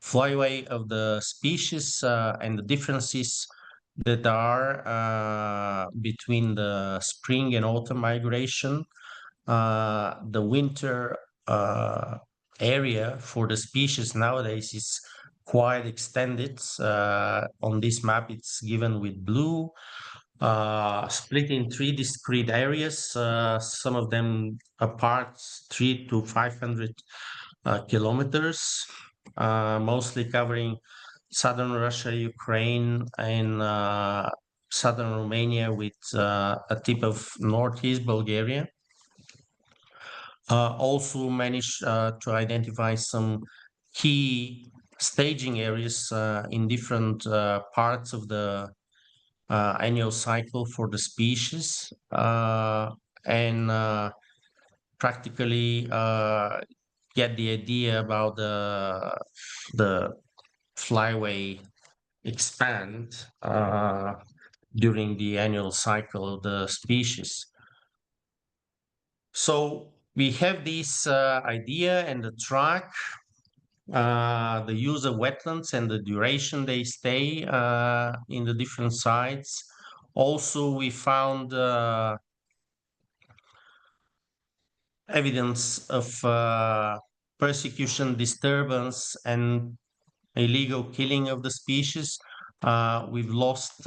flyway of the species and the differences that are between the spring and autumn migration. The winter area for the species nowadays is quite extended. On this map, it's given with blue, split in 3 discrete areas, some of them apart 300 to 500 kilometers, mostly covering southern Russia, Ukraine, and southern Romania, with a tip of northeast Bulgaria. Also managed to identify some key staging areas in different parts of the annual cycle for the species, and practically get the idea about the flyway expand during the annual cycle of the species. So we have this idea and the track, the use of wetlands and the duration they stay in the different sites. Also, we found evidence of persecution, disturbance, and illegal killing of the species. We've lost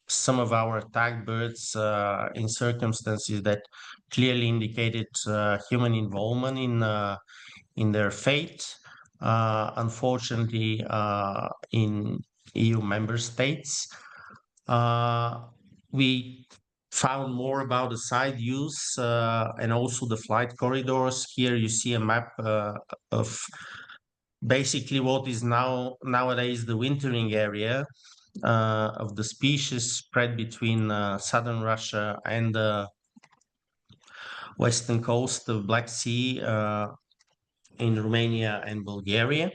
some of our attacked birds in circumstances that clearly indicated human involvement in their fate. Unfortunately, in EU member states, we found more about the site use and also the flight corridors. Here you see a map of basically what is nowadays the wintering area of the species spread between southern Russia and the western coast of Black Sea in Romania and Bulgaria.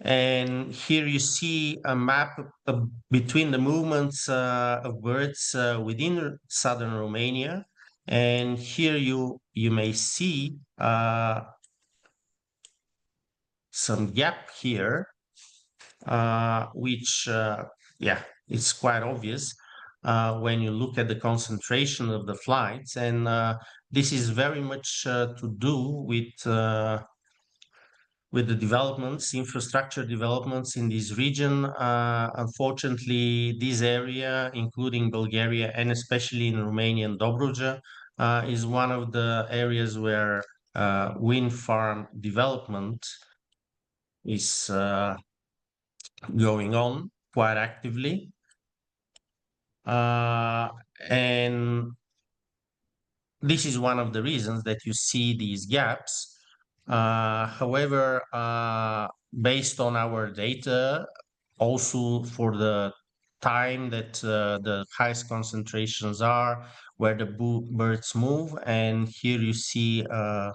And here you see a map between the movements of birds within southern Romania. And here you may see some gap here, which, yeah, it's quite obvious when you look at the concentration of the flights. And this is very much to do with the developments, infrastructure developments in this region. Unfortunately, this area, including Bulgaria and especially in Romania and Dobruja, is one of the areas where wind farm development is going on quite actively. And this is one of the reasons that you see these gaps. However, based on our data, also for the time that the highest concentrations are, where the birds move, and here you see the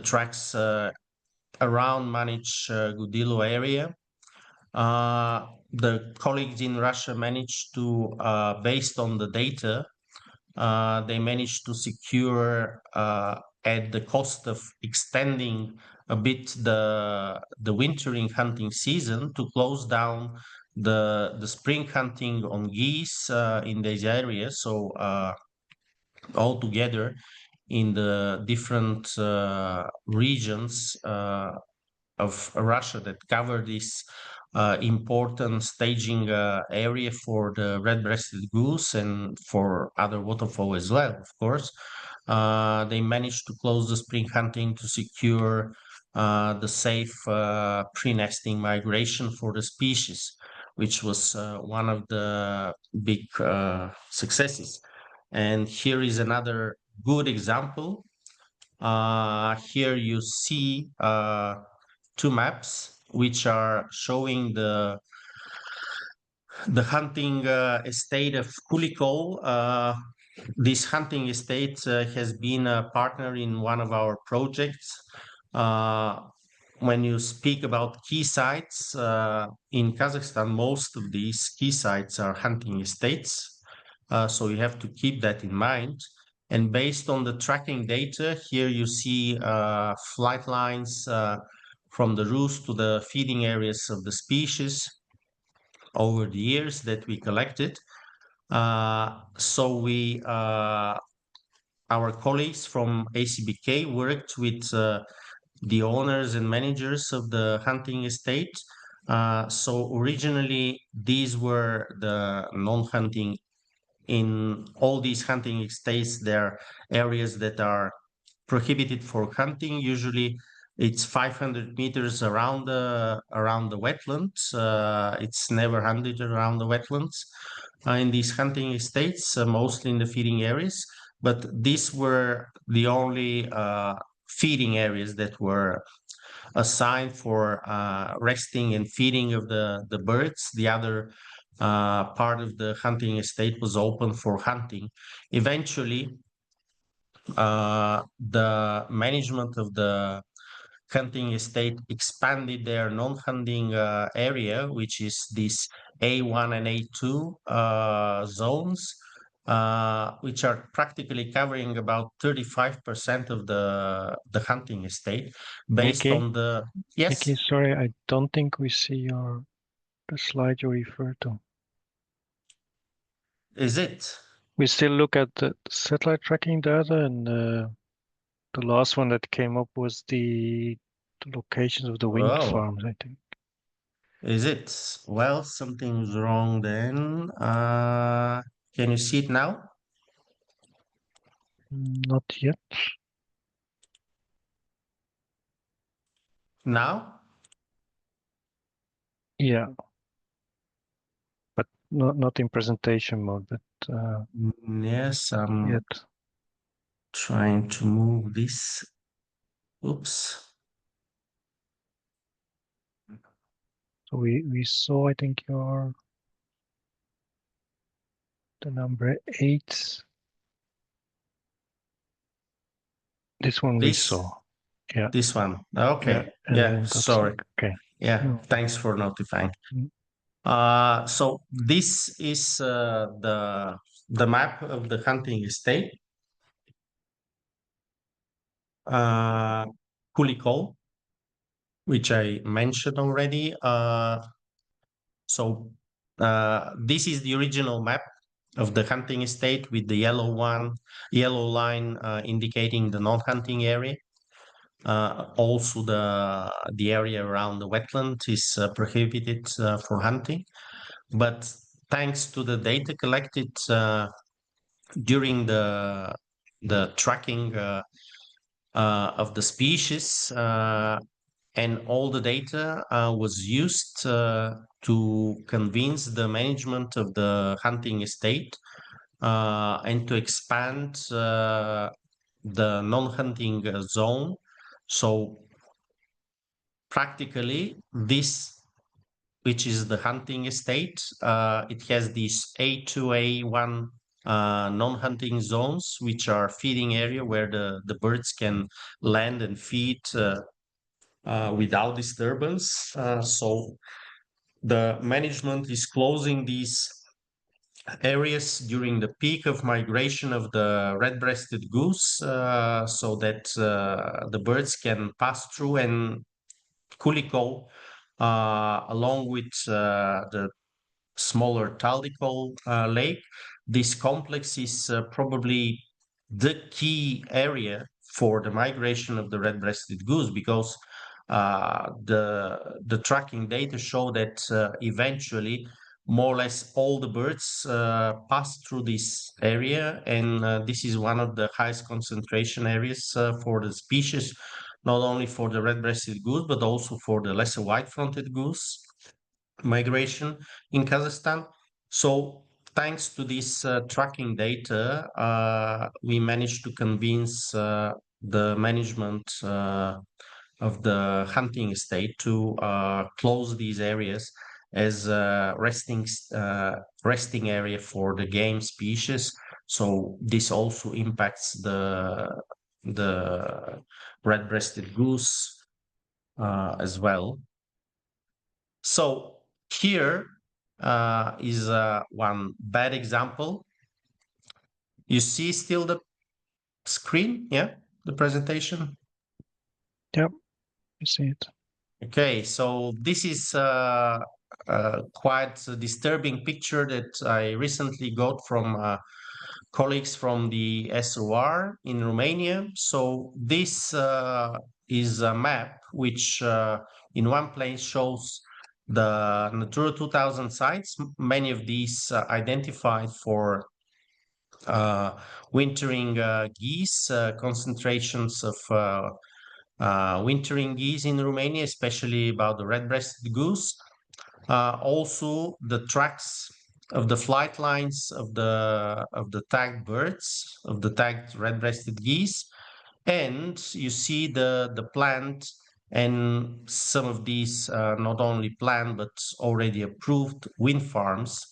tracks around Manich-Gudilo area. The colleagues in Russia managed to, based on the data, they managed to secure at the cost of extending a bit the wintering hunting season to close down the spring hunting on geese in these areas. So all together in the different regions of Russia that cover this important staging area for the red-breasted goose and for other waterfowl as well, of course. They managed to close the spring hunting to secure the safe pre-nesting migration for the species, which was one of the big successes. And here is another good example. Here you see two maps which are showing the hunting estate of Kulikol. This hunting estate has been a partner in one of our projects. When you speak about key sites in Kazakhstan, most of these key sites are hunting estates. So you have to keep that in mind. And based on the tracking data, here you see flight lines from the roost to the feeding areas of the species over the years that we collected. So we, our colleagues from ACBK worked with the owners and managers of the hunting estate. So originally, these were the non-hunting. In all these hunting estates, there are areas that are prohibited for hunting. Usually, it's 500 meters around the wetlands. It's never hunted around the wetlands. in these hunting estates, mostly in the feeding areas. But these were the only feeding areas that were assigned for resting and feeding of the birds. The other part of the hunting estate was open for hunting. Eventually, the management of the hunting estate expanded their non-hunting area, which is this A1 and A2 zones, which are practically covering about 35% of the hunting estate, based Nicky? on the yes. Nicky, sorry, I don't think we see the slide you refer to. Is it? We still look at the satellite tracking data, and the last one that came up was the locations of the wind Oh, farms, I think. is it? Well, something's wrong then. Can you see it now? Not yet. Now? Yeah. But not in presentation mode, but Yes, I'm yet. trying to move this. Oops. So we saw, I think, the number 8. This one we saw. Yeah. This one. Okay. And Yeah. then got Sorry. stuck. Okay. Yeah. No. Thanks for notifying. So this is the map of the hunting estate. Kulikol, which I mentioned already. So this is the original map of the hunting estate, with the yellow line indicating the non-hunting area. Also, the area around the wetland is prohibited for hunting. But thanks to the data collected during the tracking of the species, and all the data was used to convince the management of the hunting estate and to expand the non-hunting zone. So practically this, which is the hunting estate, it has these A2, A1 non-hunting zones, which are feeding area where the birds can land and feed without disturbance. So the management is closing these areas during the peak of migration of the red-breasted goose, so that the birds can pass through. And Kulikol, along with the smaller Taldikol lake, this complex is probably the key area for the migration of the red-breasted goose, because the tracking data show that eventually more or less all the birds pass through this area, and this is one of the highest concentration areas for the species, not only for the red-breasted goose, but also for the lesser white-fronted goose migration in Kazakhstan. So thanks to this tracking data, we managed to convince the management of the hunting estate to close these areas as resting area for the game species. So this also impacts the red-breasted goose as well. So here is one bad example. You see still the screen, yeah, the presentation? Yep, you see it. Okay, so this is quite a disturbing picture that I recently got from colleagues from the SOR in Romania. So this is a map which in one place shows the Natura 2000 sites, many of these identified for wintering geese, concentrations of wintering geese in Romania, especially about the red-breasted goose. Also, the tracks flight lines of the tagged birds, of the tagged red-breasted geese, and you see the planned and some of these not only planned but already approved wind farms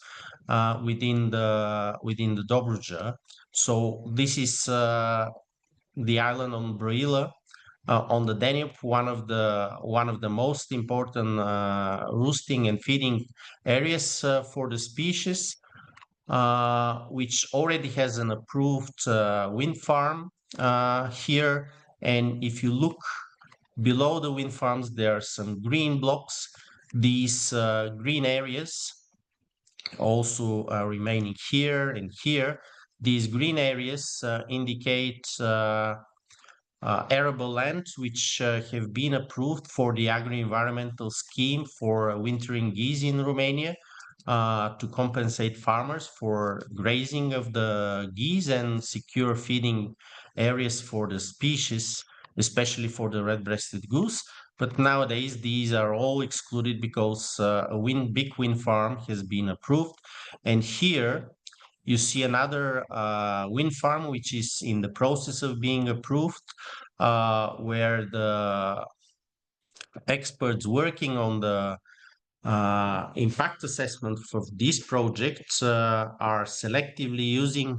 within the Dobruja. So this is the island on Brăila, on the Danube, one of the most important roosting and feeding areas for the species, which already has an approved wind farm here. And if you look below the wind farms, there are some green blocks. These green areas also remaining here and here. These green areas indicate arable lands which have been approved for the agro-environmental scheme for wintering geese in Romania, to compensate farmers for grazing of the geese and secure feeding areas for the species, especially for the red-breasted goose. But nowadays, these are all excluded because a big wind farm has been approved. And here you see another wind farm which is in the process of being approved, where the experts working on the impact assessment for these projects are selectively using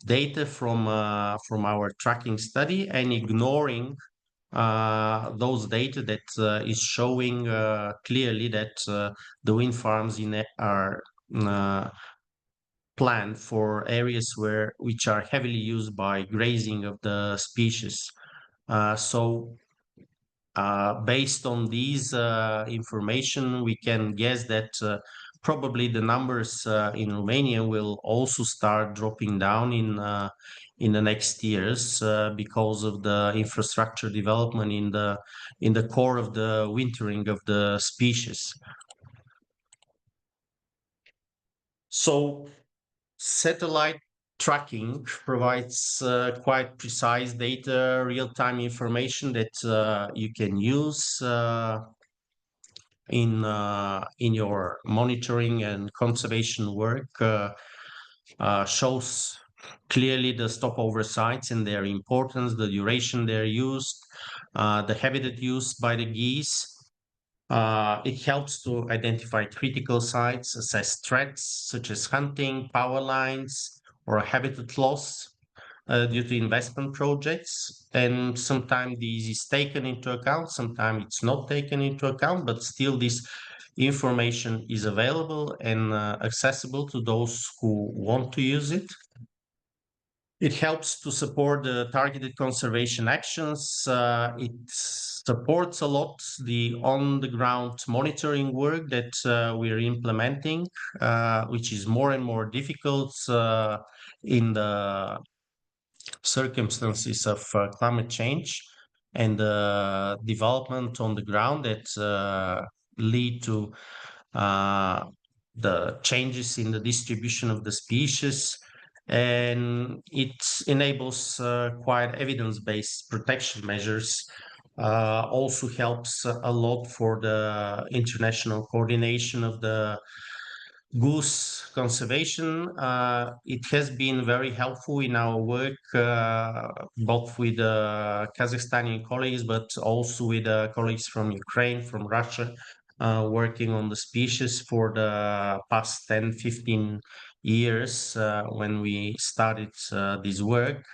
data from our tracking study and ignoring those data that is showing clearly that the wind farms are planned for areas which are heavily used by grazing of the species. So based on these information, we can guess that probably the numbers in Romania will also start dropping down in the next years because of the infrastructure development in the core of the wintering of the species. So satellite tracking provides quite precise data, real-time information that you can use in your monitoring and conservation work. Shows clearly the stopover sites and their importance, the duration they're used, the habitat used by the geese. It helps to identify critical sites, assess threats such as hunting, power lines, or habitat loss due to investment projects. And sometimes this is taken into account, sometimes it's not taken into account, but still this information is available and accessible to those who want to use it. It helps to support the targeted conservation actions. It supports a lot the on-the-ground monitoring work that we're implementing, which is more and more difficult in the circumstances of climate change and the development on the ground that lead to the changes in the distribution of the species. And it enables quite evidence-based protection measures. Also helps a lot for the international coordination of the goose conservation. It has been very helpful in our work, both with Kazakhstani colleagues, but also with colleagues from Ukraine, from Russia, working on the species for the past 10, 15 years when we started this work.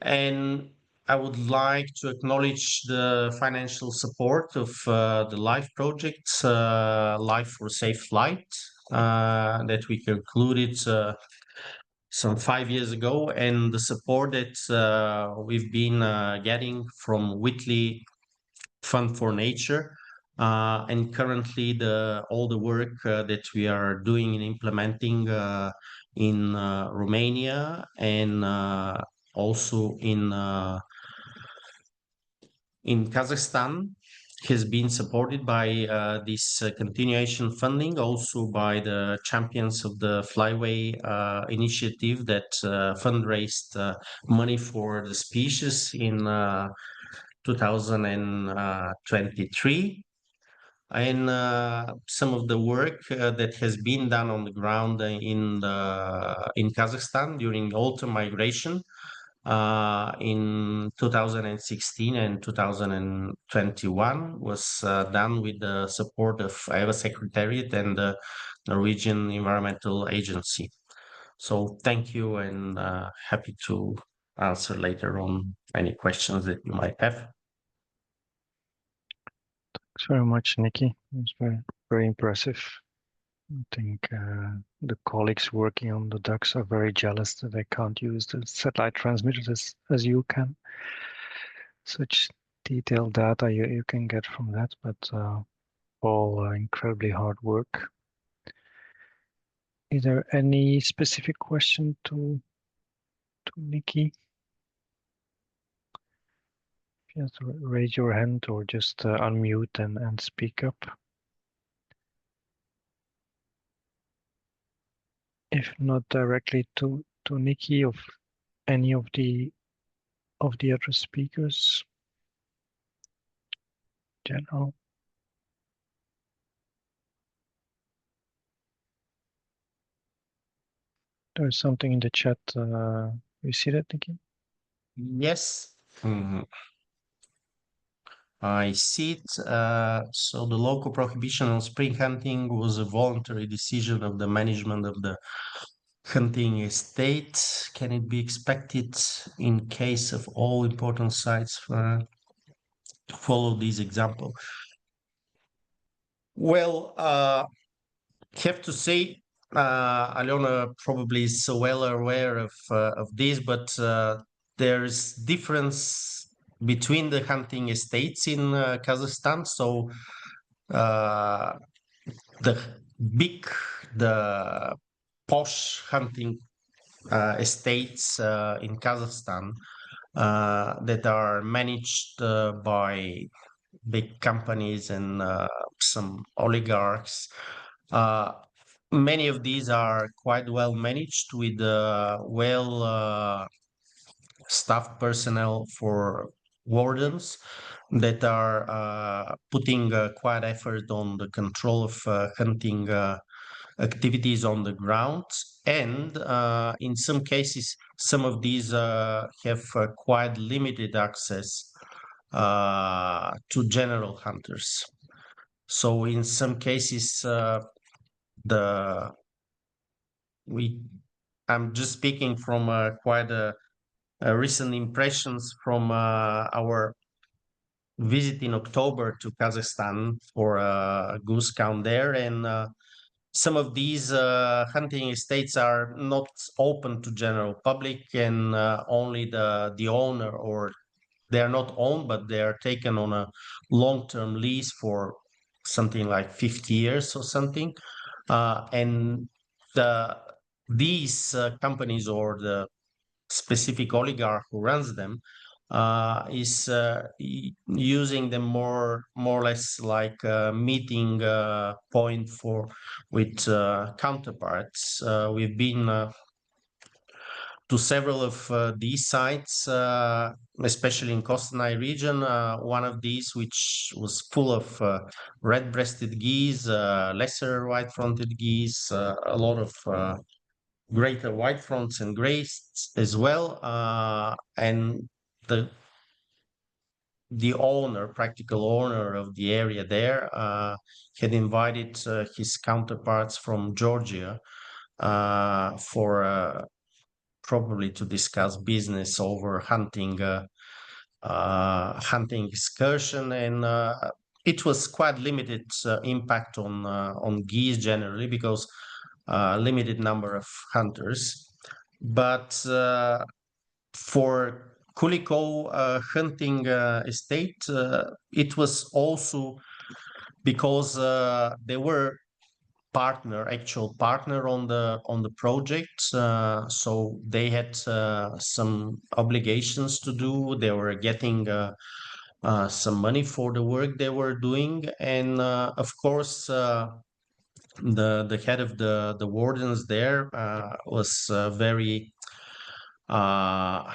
And I would like to acknowledge the financial support of the LIFE project, Life for Safe Flight, that we concluded some 5 years ago, and the support that we've been getting from Whitley Fund for Nature. And currently all the work that we are doing and implementing in Romania and also in Kazakhstan has been supported by this continuation funding, also by the champions of the Flyway initiative that fundraised money for the species in 2023. and some of the work that has been done on the ground in Kazakhstan during autumn migration in 2016 and 2021 was done with the support of EAEF Secretariat and the Norwegian Environmental Agency. So thank you, and happy to answer later on any questions that you might have. Thanks very much, Nicky. It was very, very impressive. I think the colleagues working on the ducks are very jealous that they can't use the satellite transmitters as you can. Such detailed data you can get from that, but all incredibly hard work. Is there any specific question to Nicky? You have to raise your hand or just unmute and speak up. If not directly to Nicky, of any of the other speakers. General. There's something in the chat. You see that, Nicky? Yes. I see it. So the local prohibition on spring hunting was a voluntary decision of the management of the hunting estate. Can it be expected in case of all important sites to follow this example? Well, have to say, Alena probably is so well aware of this, but there's difference between the hunting estates in Kazakhstan. So the posh hunting estates in Kazakhstan that are managed by big companies and some oligarchs. Many of these are quite well managed with staffed personnel for wardens that are putting quite effort on the control of hunting activities on the ground. And in some cases, some of these have quite limited access to general hunters. So in some cases, I'm just speaking from quite recent impressions from our visit in October to Kazakhstan for a goose count there, and some of these hunting estates are not open to general public, and only the owner, or they are not owned, but they are taken on a long-term lease for something like 50 years or something, and these companies or the specific oligarch who runs them is using them more or less like a meeting point with counterparts. We've been to several of these sites, especially in Koshkina region. One of these, which was full of red-breasted geese, lesser white-fronted geese, a lot of greater white fronts and grays as well, and the practical owner of the area there, had invited his counterparts from Georgia for probably to discuss business over hunting excursion, and it was quite limited impact on geese generally, because limited number of hunters. But for Kuliko hunting estate, it was also because they were actual partner on the project, so they had some obligations to do. They were getting some money for the work they were doing, and of course the head of the wardens there was very aware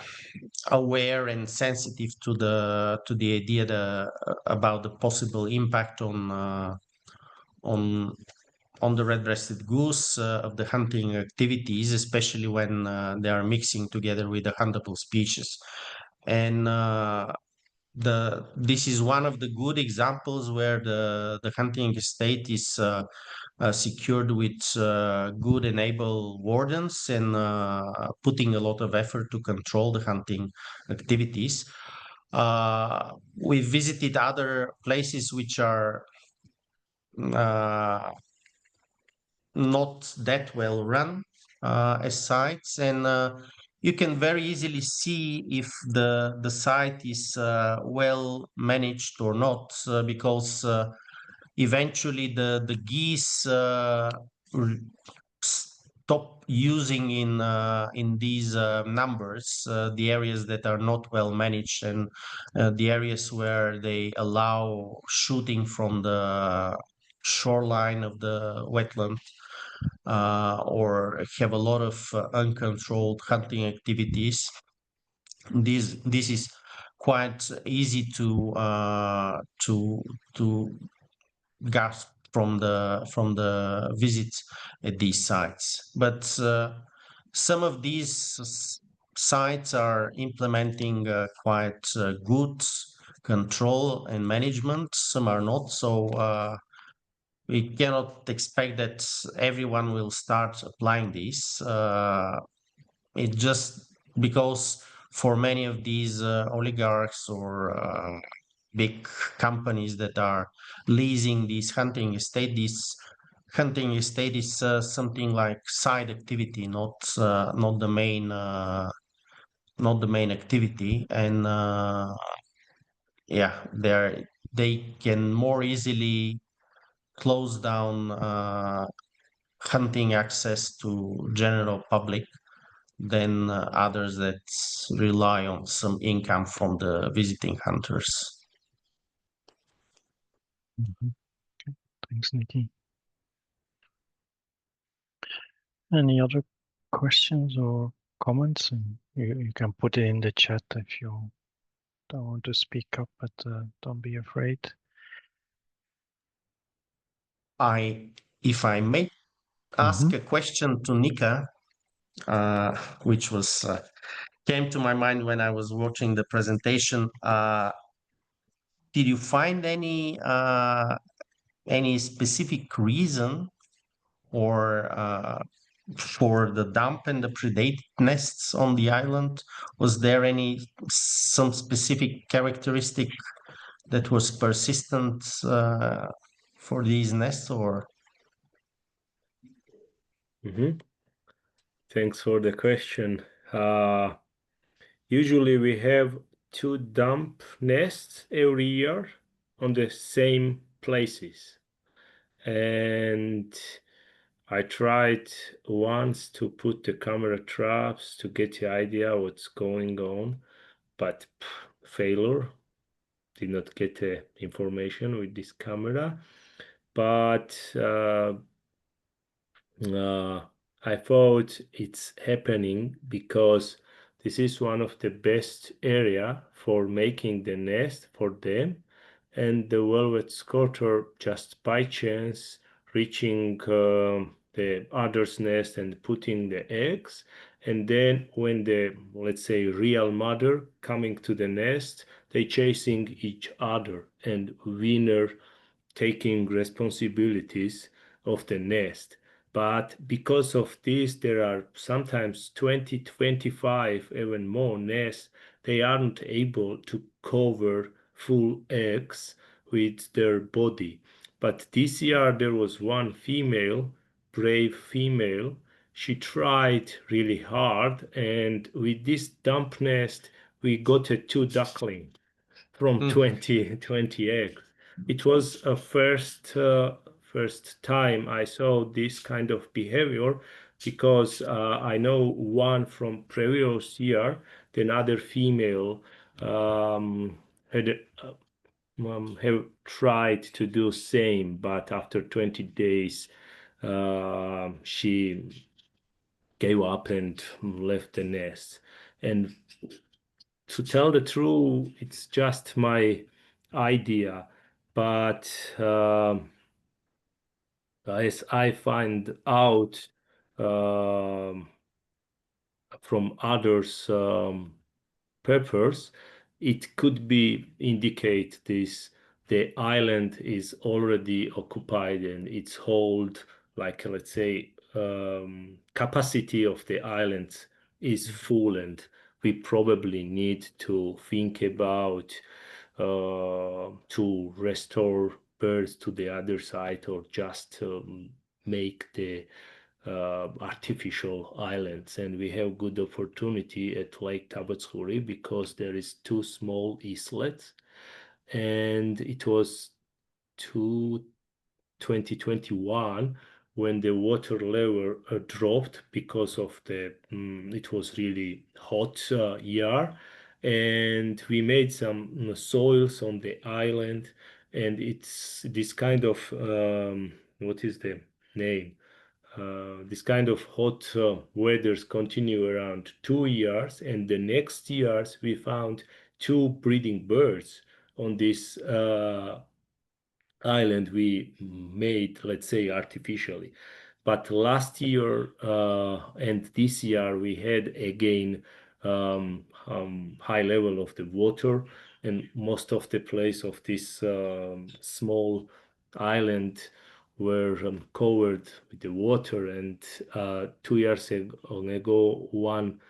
and sensitive to the idea about the possible impact on the red-breasted goose of the hunting activities, especially when they are mixing together with the huntable species. And this is one of the good examples where the hunting estate is secured with good and able wardens and putting a lot of effort to control the hunting activities. We visited other places which are not that well run as sites, and you can very easily see if the site is well managed or not, because eventually the geese stop using in these numbers the areas that are not well managed, and the areas where they allow shooting from the shoreline of the wetland, or have a lot of uncontrolled hunting activities. This is quite easy to grasp from the visits at these sites. But some of these sites are implementing quite good control and management. Some are not. So we cannot expect that everyone will start applying this. It just because for many of these oligarchs or big companies that are leasing this hunting estate, this hunting estate is something like side activity, not the main activity, and yeah, they can more easily close down hunting access to general public than others that rely on some income from the visiting hunters. Okay. Thanks, Nicky. Any other questions or comments? And you can put it in the chat if you don't want to speak up, but don't be afraid. If I may ask a question to Nika, which was came to my mind when I was watching the presentation. Did you find any specific reason or for the dump and the predated nests on the island? Was there some specific characteristic that was persistent for these nests, or? Thanks for the question. Usually we have 2 dump nests every year on the same places, and I tried once to put the camera traps to get the idea what's going on, but failure. Did not get the information with this camera. But I thought it's happening because this is one of the best area for making the nest for them, and the velvet scoter just by chance reaching the other's nest and putting the eggs, and then when the, let's say, real mother coming to the nest, they chasing each other, and winner taking responsibilities of the nest. But because of this, there are sometimes 20, 25, even more nests. They aren't able to cover full eggs with their body. But this year there was one female, brave female. She tried really hard, and with this dump nest, we got a 2 duckling from 20 eggs. It was a first time I saw this kind of behavior, because I know one from previous year, another female had have tried to do same, but after 20 days she gave up and left the nest. And to tell the truth, it's just my idea, but as I find out from others' papers, it could be indicate this the island is already occupied and its hold, like let's say, capacity of the island is full, and we probably need to think about to restore birds to the other side, or just make the artificial islands. And we have good opportunity at Lake Tabatsuri because there is two small islets, and it was 2021 when the water level dropped because of the it was really hot year, and we made some soils on the island, and it's this kind of what is the name, this kind of hot weathers continue around 2 years, and the next years we found two breeding birds on this island we made, let's say, artificially. But last year and this year we had again high level of the water, and most of the place of this small island were covered with the water. And 2 years ago one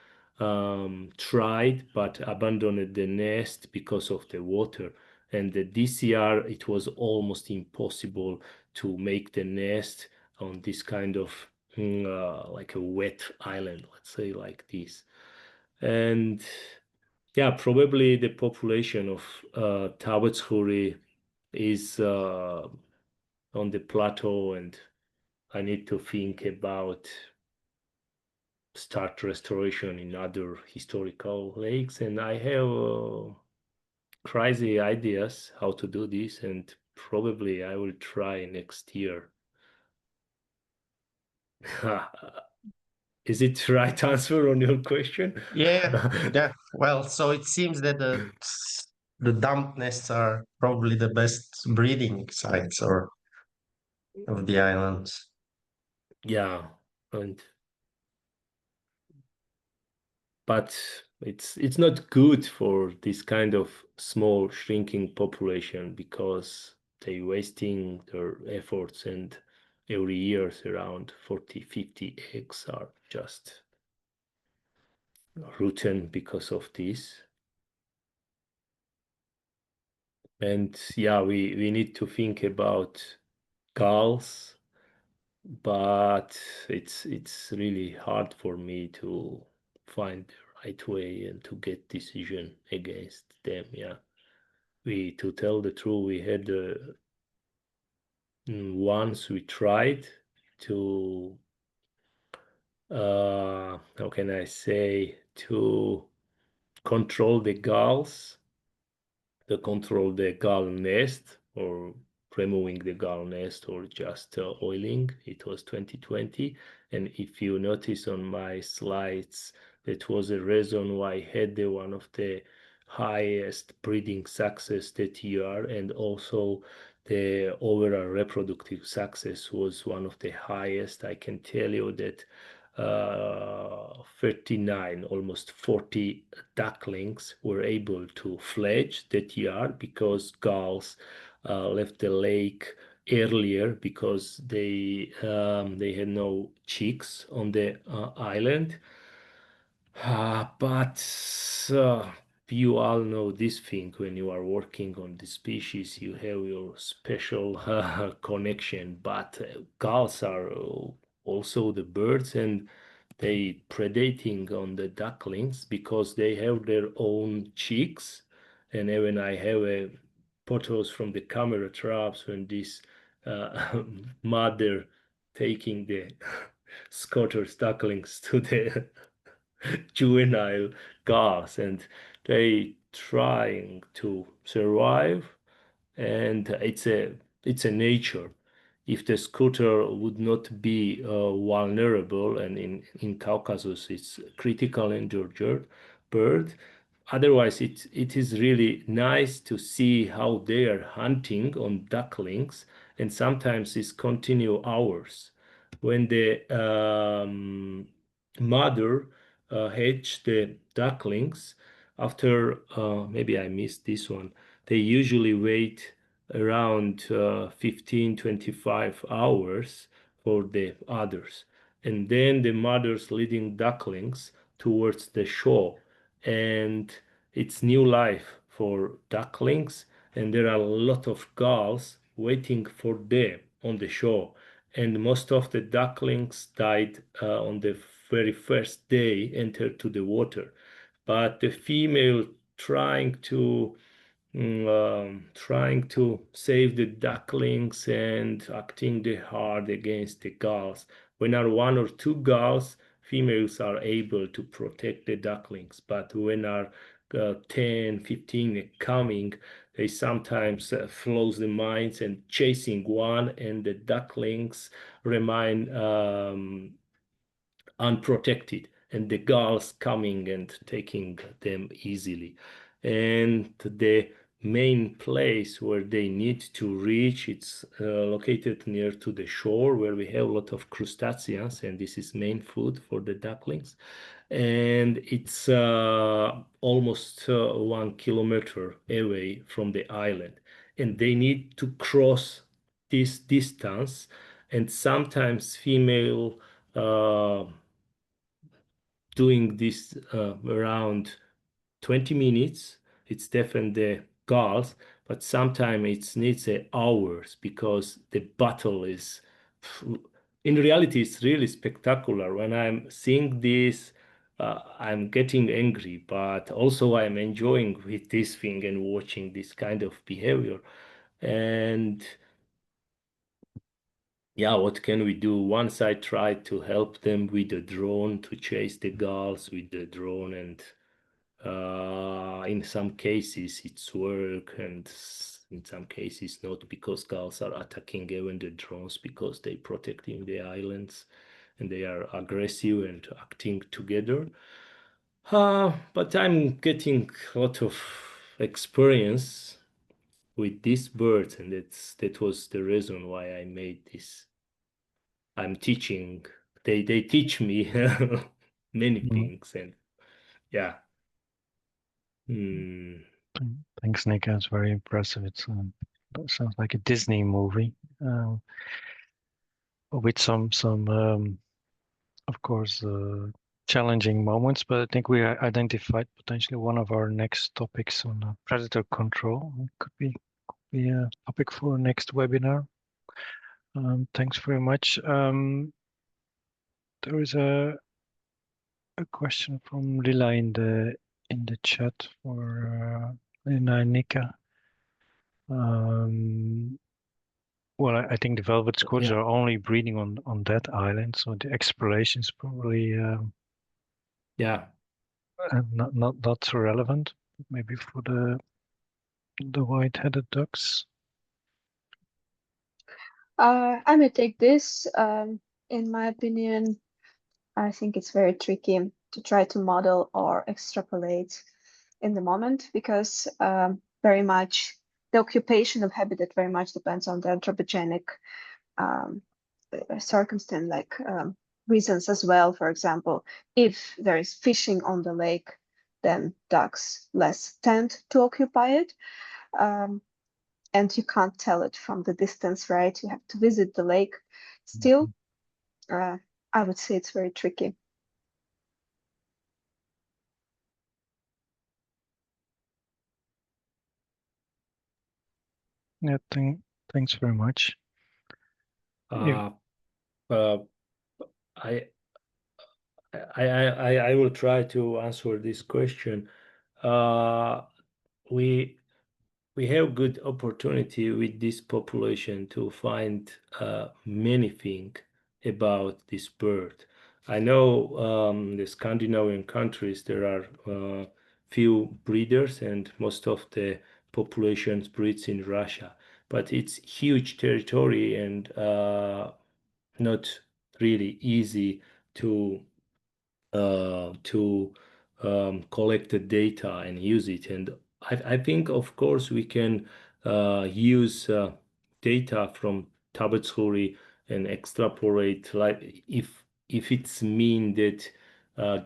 tried but abandoned the nest because of the water. And this year it was almost impossible to make the nest on this kind of like a wet island, let's say, like this. And yeah, probably the population of Tabatsuri is on the plateau, and I need to think about start restoration in other historical lakes. And I have crazy ideas how to do this, and probably I will try next year. Is it the right answer on your question? Yeah. Well, so it seems that the dump nests are probably the best breeding sites or of the islands. Yeah, but it's not good for this kind of small shrinking population because they wasting their efforts, and every year around 40-50 eggs are just rotten because of this. And yeah, we need to think about gulls, but it's really hard for me to find the right way and to get decision against them. Yeah, to tell the truth, we had once we tried to how can I say, to control the gulls, to control the gull nest, or removing the gull nest, or just oiling. It was 2020, and if you notice on my slides, that was a reason why I had one of the highest breeding success that year, and also the overall reproductive success was one of the highest. I can tell you that 39, almost 40 ducklings were able to fledge that year because gulls left the lake earlier because they had no chicks on the island. But you all know this thing, when you are working on the species, you have your special connection. But gulls are also the birds, and they predating on the ducklings because they have their own chicks. And even I have photos from the camera traps when this mother taking the Scottish ducklings to the juvenile gulls, and they trying to survive. And it's a nature. if the scooter would not be vulnerable, and in Caucasus it's critical endangered bird. Otherwise, it is really nice to see how they are hunting on ducklings, and sometimes it's continue hours. When the mother hatch the ducklings, after maybe I missed this one, they usually wait around 15-25 hours for the others, and then the mother's leading ducklings towards the shore, and it's new life for ducklings, and there are a lot of gulls waiting for them on the shore, and most of the ducklings died on the very first day entered to the water, but the female trying to save the ducklings and acting the hard against the gulls. When are one or two gulls, females are able to protect the ducklings, but when are 10, 15 coming, they sometimes flows the mines and chasing one, and the ducklings remain unprotected, and the gulls coming and taking them easily. And the main place where they need to reach, it's located near to the shore, where we have a lot of crustaceans, and this is main food for the ducklings. And it's almost 1 kilometer away from the island, and they need to cross this distance, and sometimes female doing this around 20 minutes. It's definitely the gulls, but sometimes it needs hours, because the battle is, in reality, it's really spectacular. When I'm seeing this, I'm getting angry, but also I'm enjoying with this thing and watching this kind of behavior. And yeah, what can we do? Once I tried to help them with the drone to chase the gulls with the drone, and in some cases it's work, and in some cases not, because gulls are attacking even the drones, because they protecting the islands and they are aggressive and acting together. But I'm getting a lot of experience with these birds, and that was the reason why I made this. I'm teaching. They teach me many things, and yeah. Thanks, Nick. That's very impressive. It sounds like a Disney movie with some of course, challenging moments. But I think we identified potentially one of our next topics on predator control. It could be a topic for next webinar. Thanks very much. There is a question from Lila in the chat for Lina and Nika. Well, I think the velvet squads are only breeding on that island, so the exploration is probably not so relevant. Maybe for the white-headed ducks. I may take this. In my opinion, I think it's very tricky to try to model or extrapolate in the moment, because very much the occupation of habitat very much depends on the anthropogenic circumstance, like reasons as well. For example, if there is fishing on the lake, then ducks less tend to occupy it. And you can't tell it from the distance, right? You have to visit the lake. Still, I would say it's very tricky. Yeah, thanks very much. I will try to answer this question. We have good opportunity with this population to find many things about this bird. I know the Scandinavian countries, there are few breeders, and most of the populations breeds in Russia. but it's huge territory and not really easy to collect the data and use it. And I think, of course, we can use data from Tabetsuri and extrapolate, like if it's mean that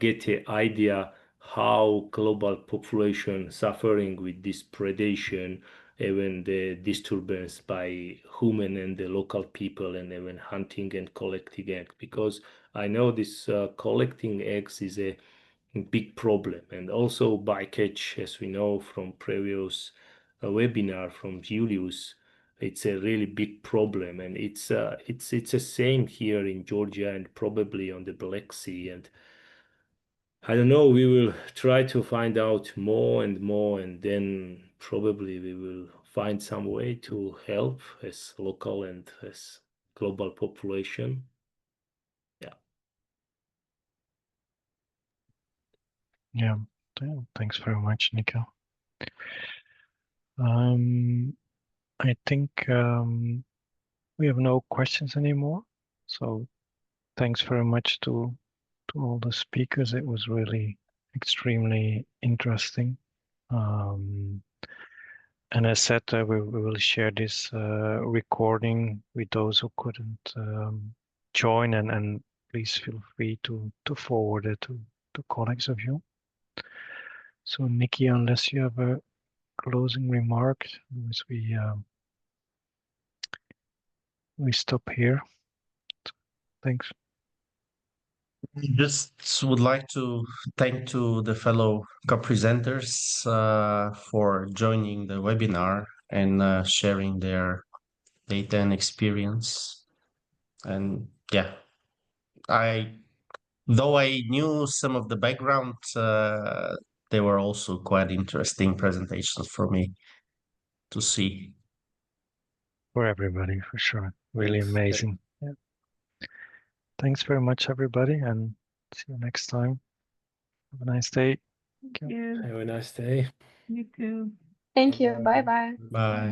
get an idea how global population suffering with this predation, even the disturbance by human and the local people, and even hunting and collecting egg. Because I know this collecting eggs is a big problem, and also bycatch, as we know from previous webinar from Julius, it's a really big problem, and it's the same here in Georgia and probably on the Black Sea. And I don't know, we will try to find out more and more, and then probably we will find some way to help as local and as global population. Yeah, thanks very much, Nico. I think we have no questions anymore. So thanks very much to all the speakers. It was really extremely interesting. And as said, we will share this recording with those who couldn't join, and please feel free to forward it to colleagues of you. So Nicky, unless you have a closing remark, as we stop here. Thanks. Just would like to thank to the fellow co-presenters for joining the webinar and sharing their data and experience. And yeah, though I knew some of the background, they were also quite interesting presentations for me to see. For everybody, for sure. Really Thanks. amazing. Yeah. Thanks very much, everybody, and see you next time. Have a nice day. Thank you. Have a nice day. You too. Thank you. Bye bye. Bye.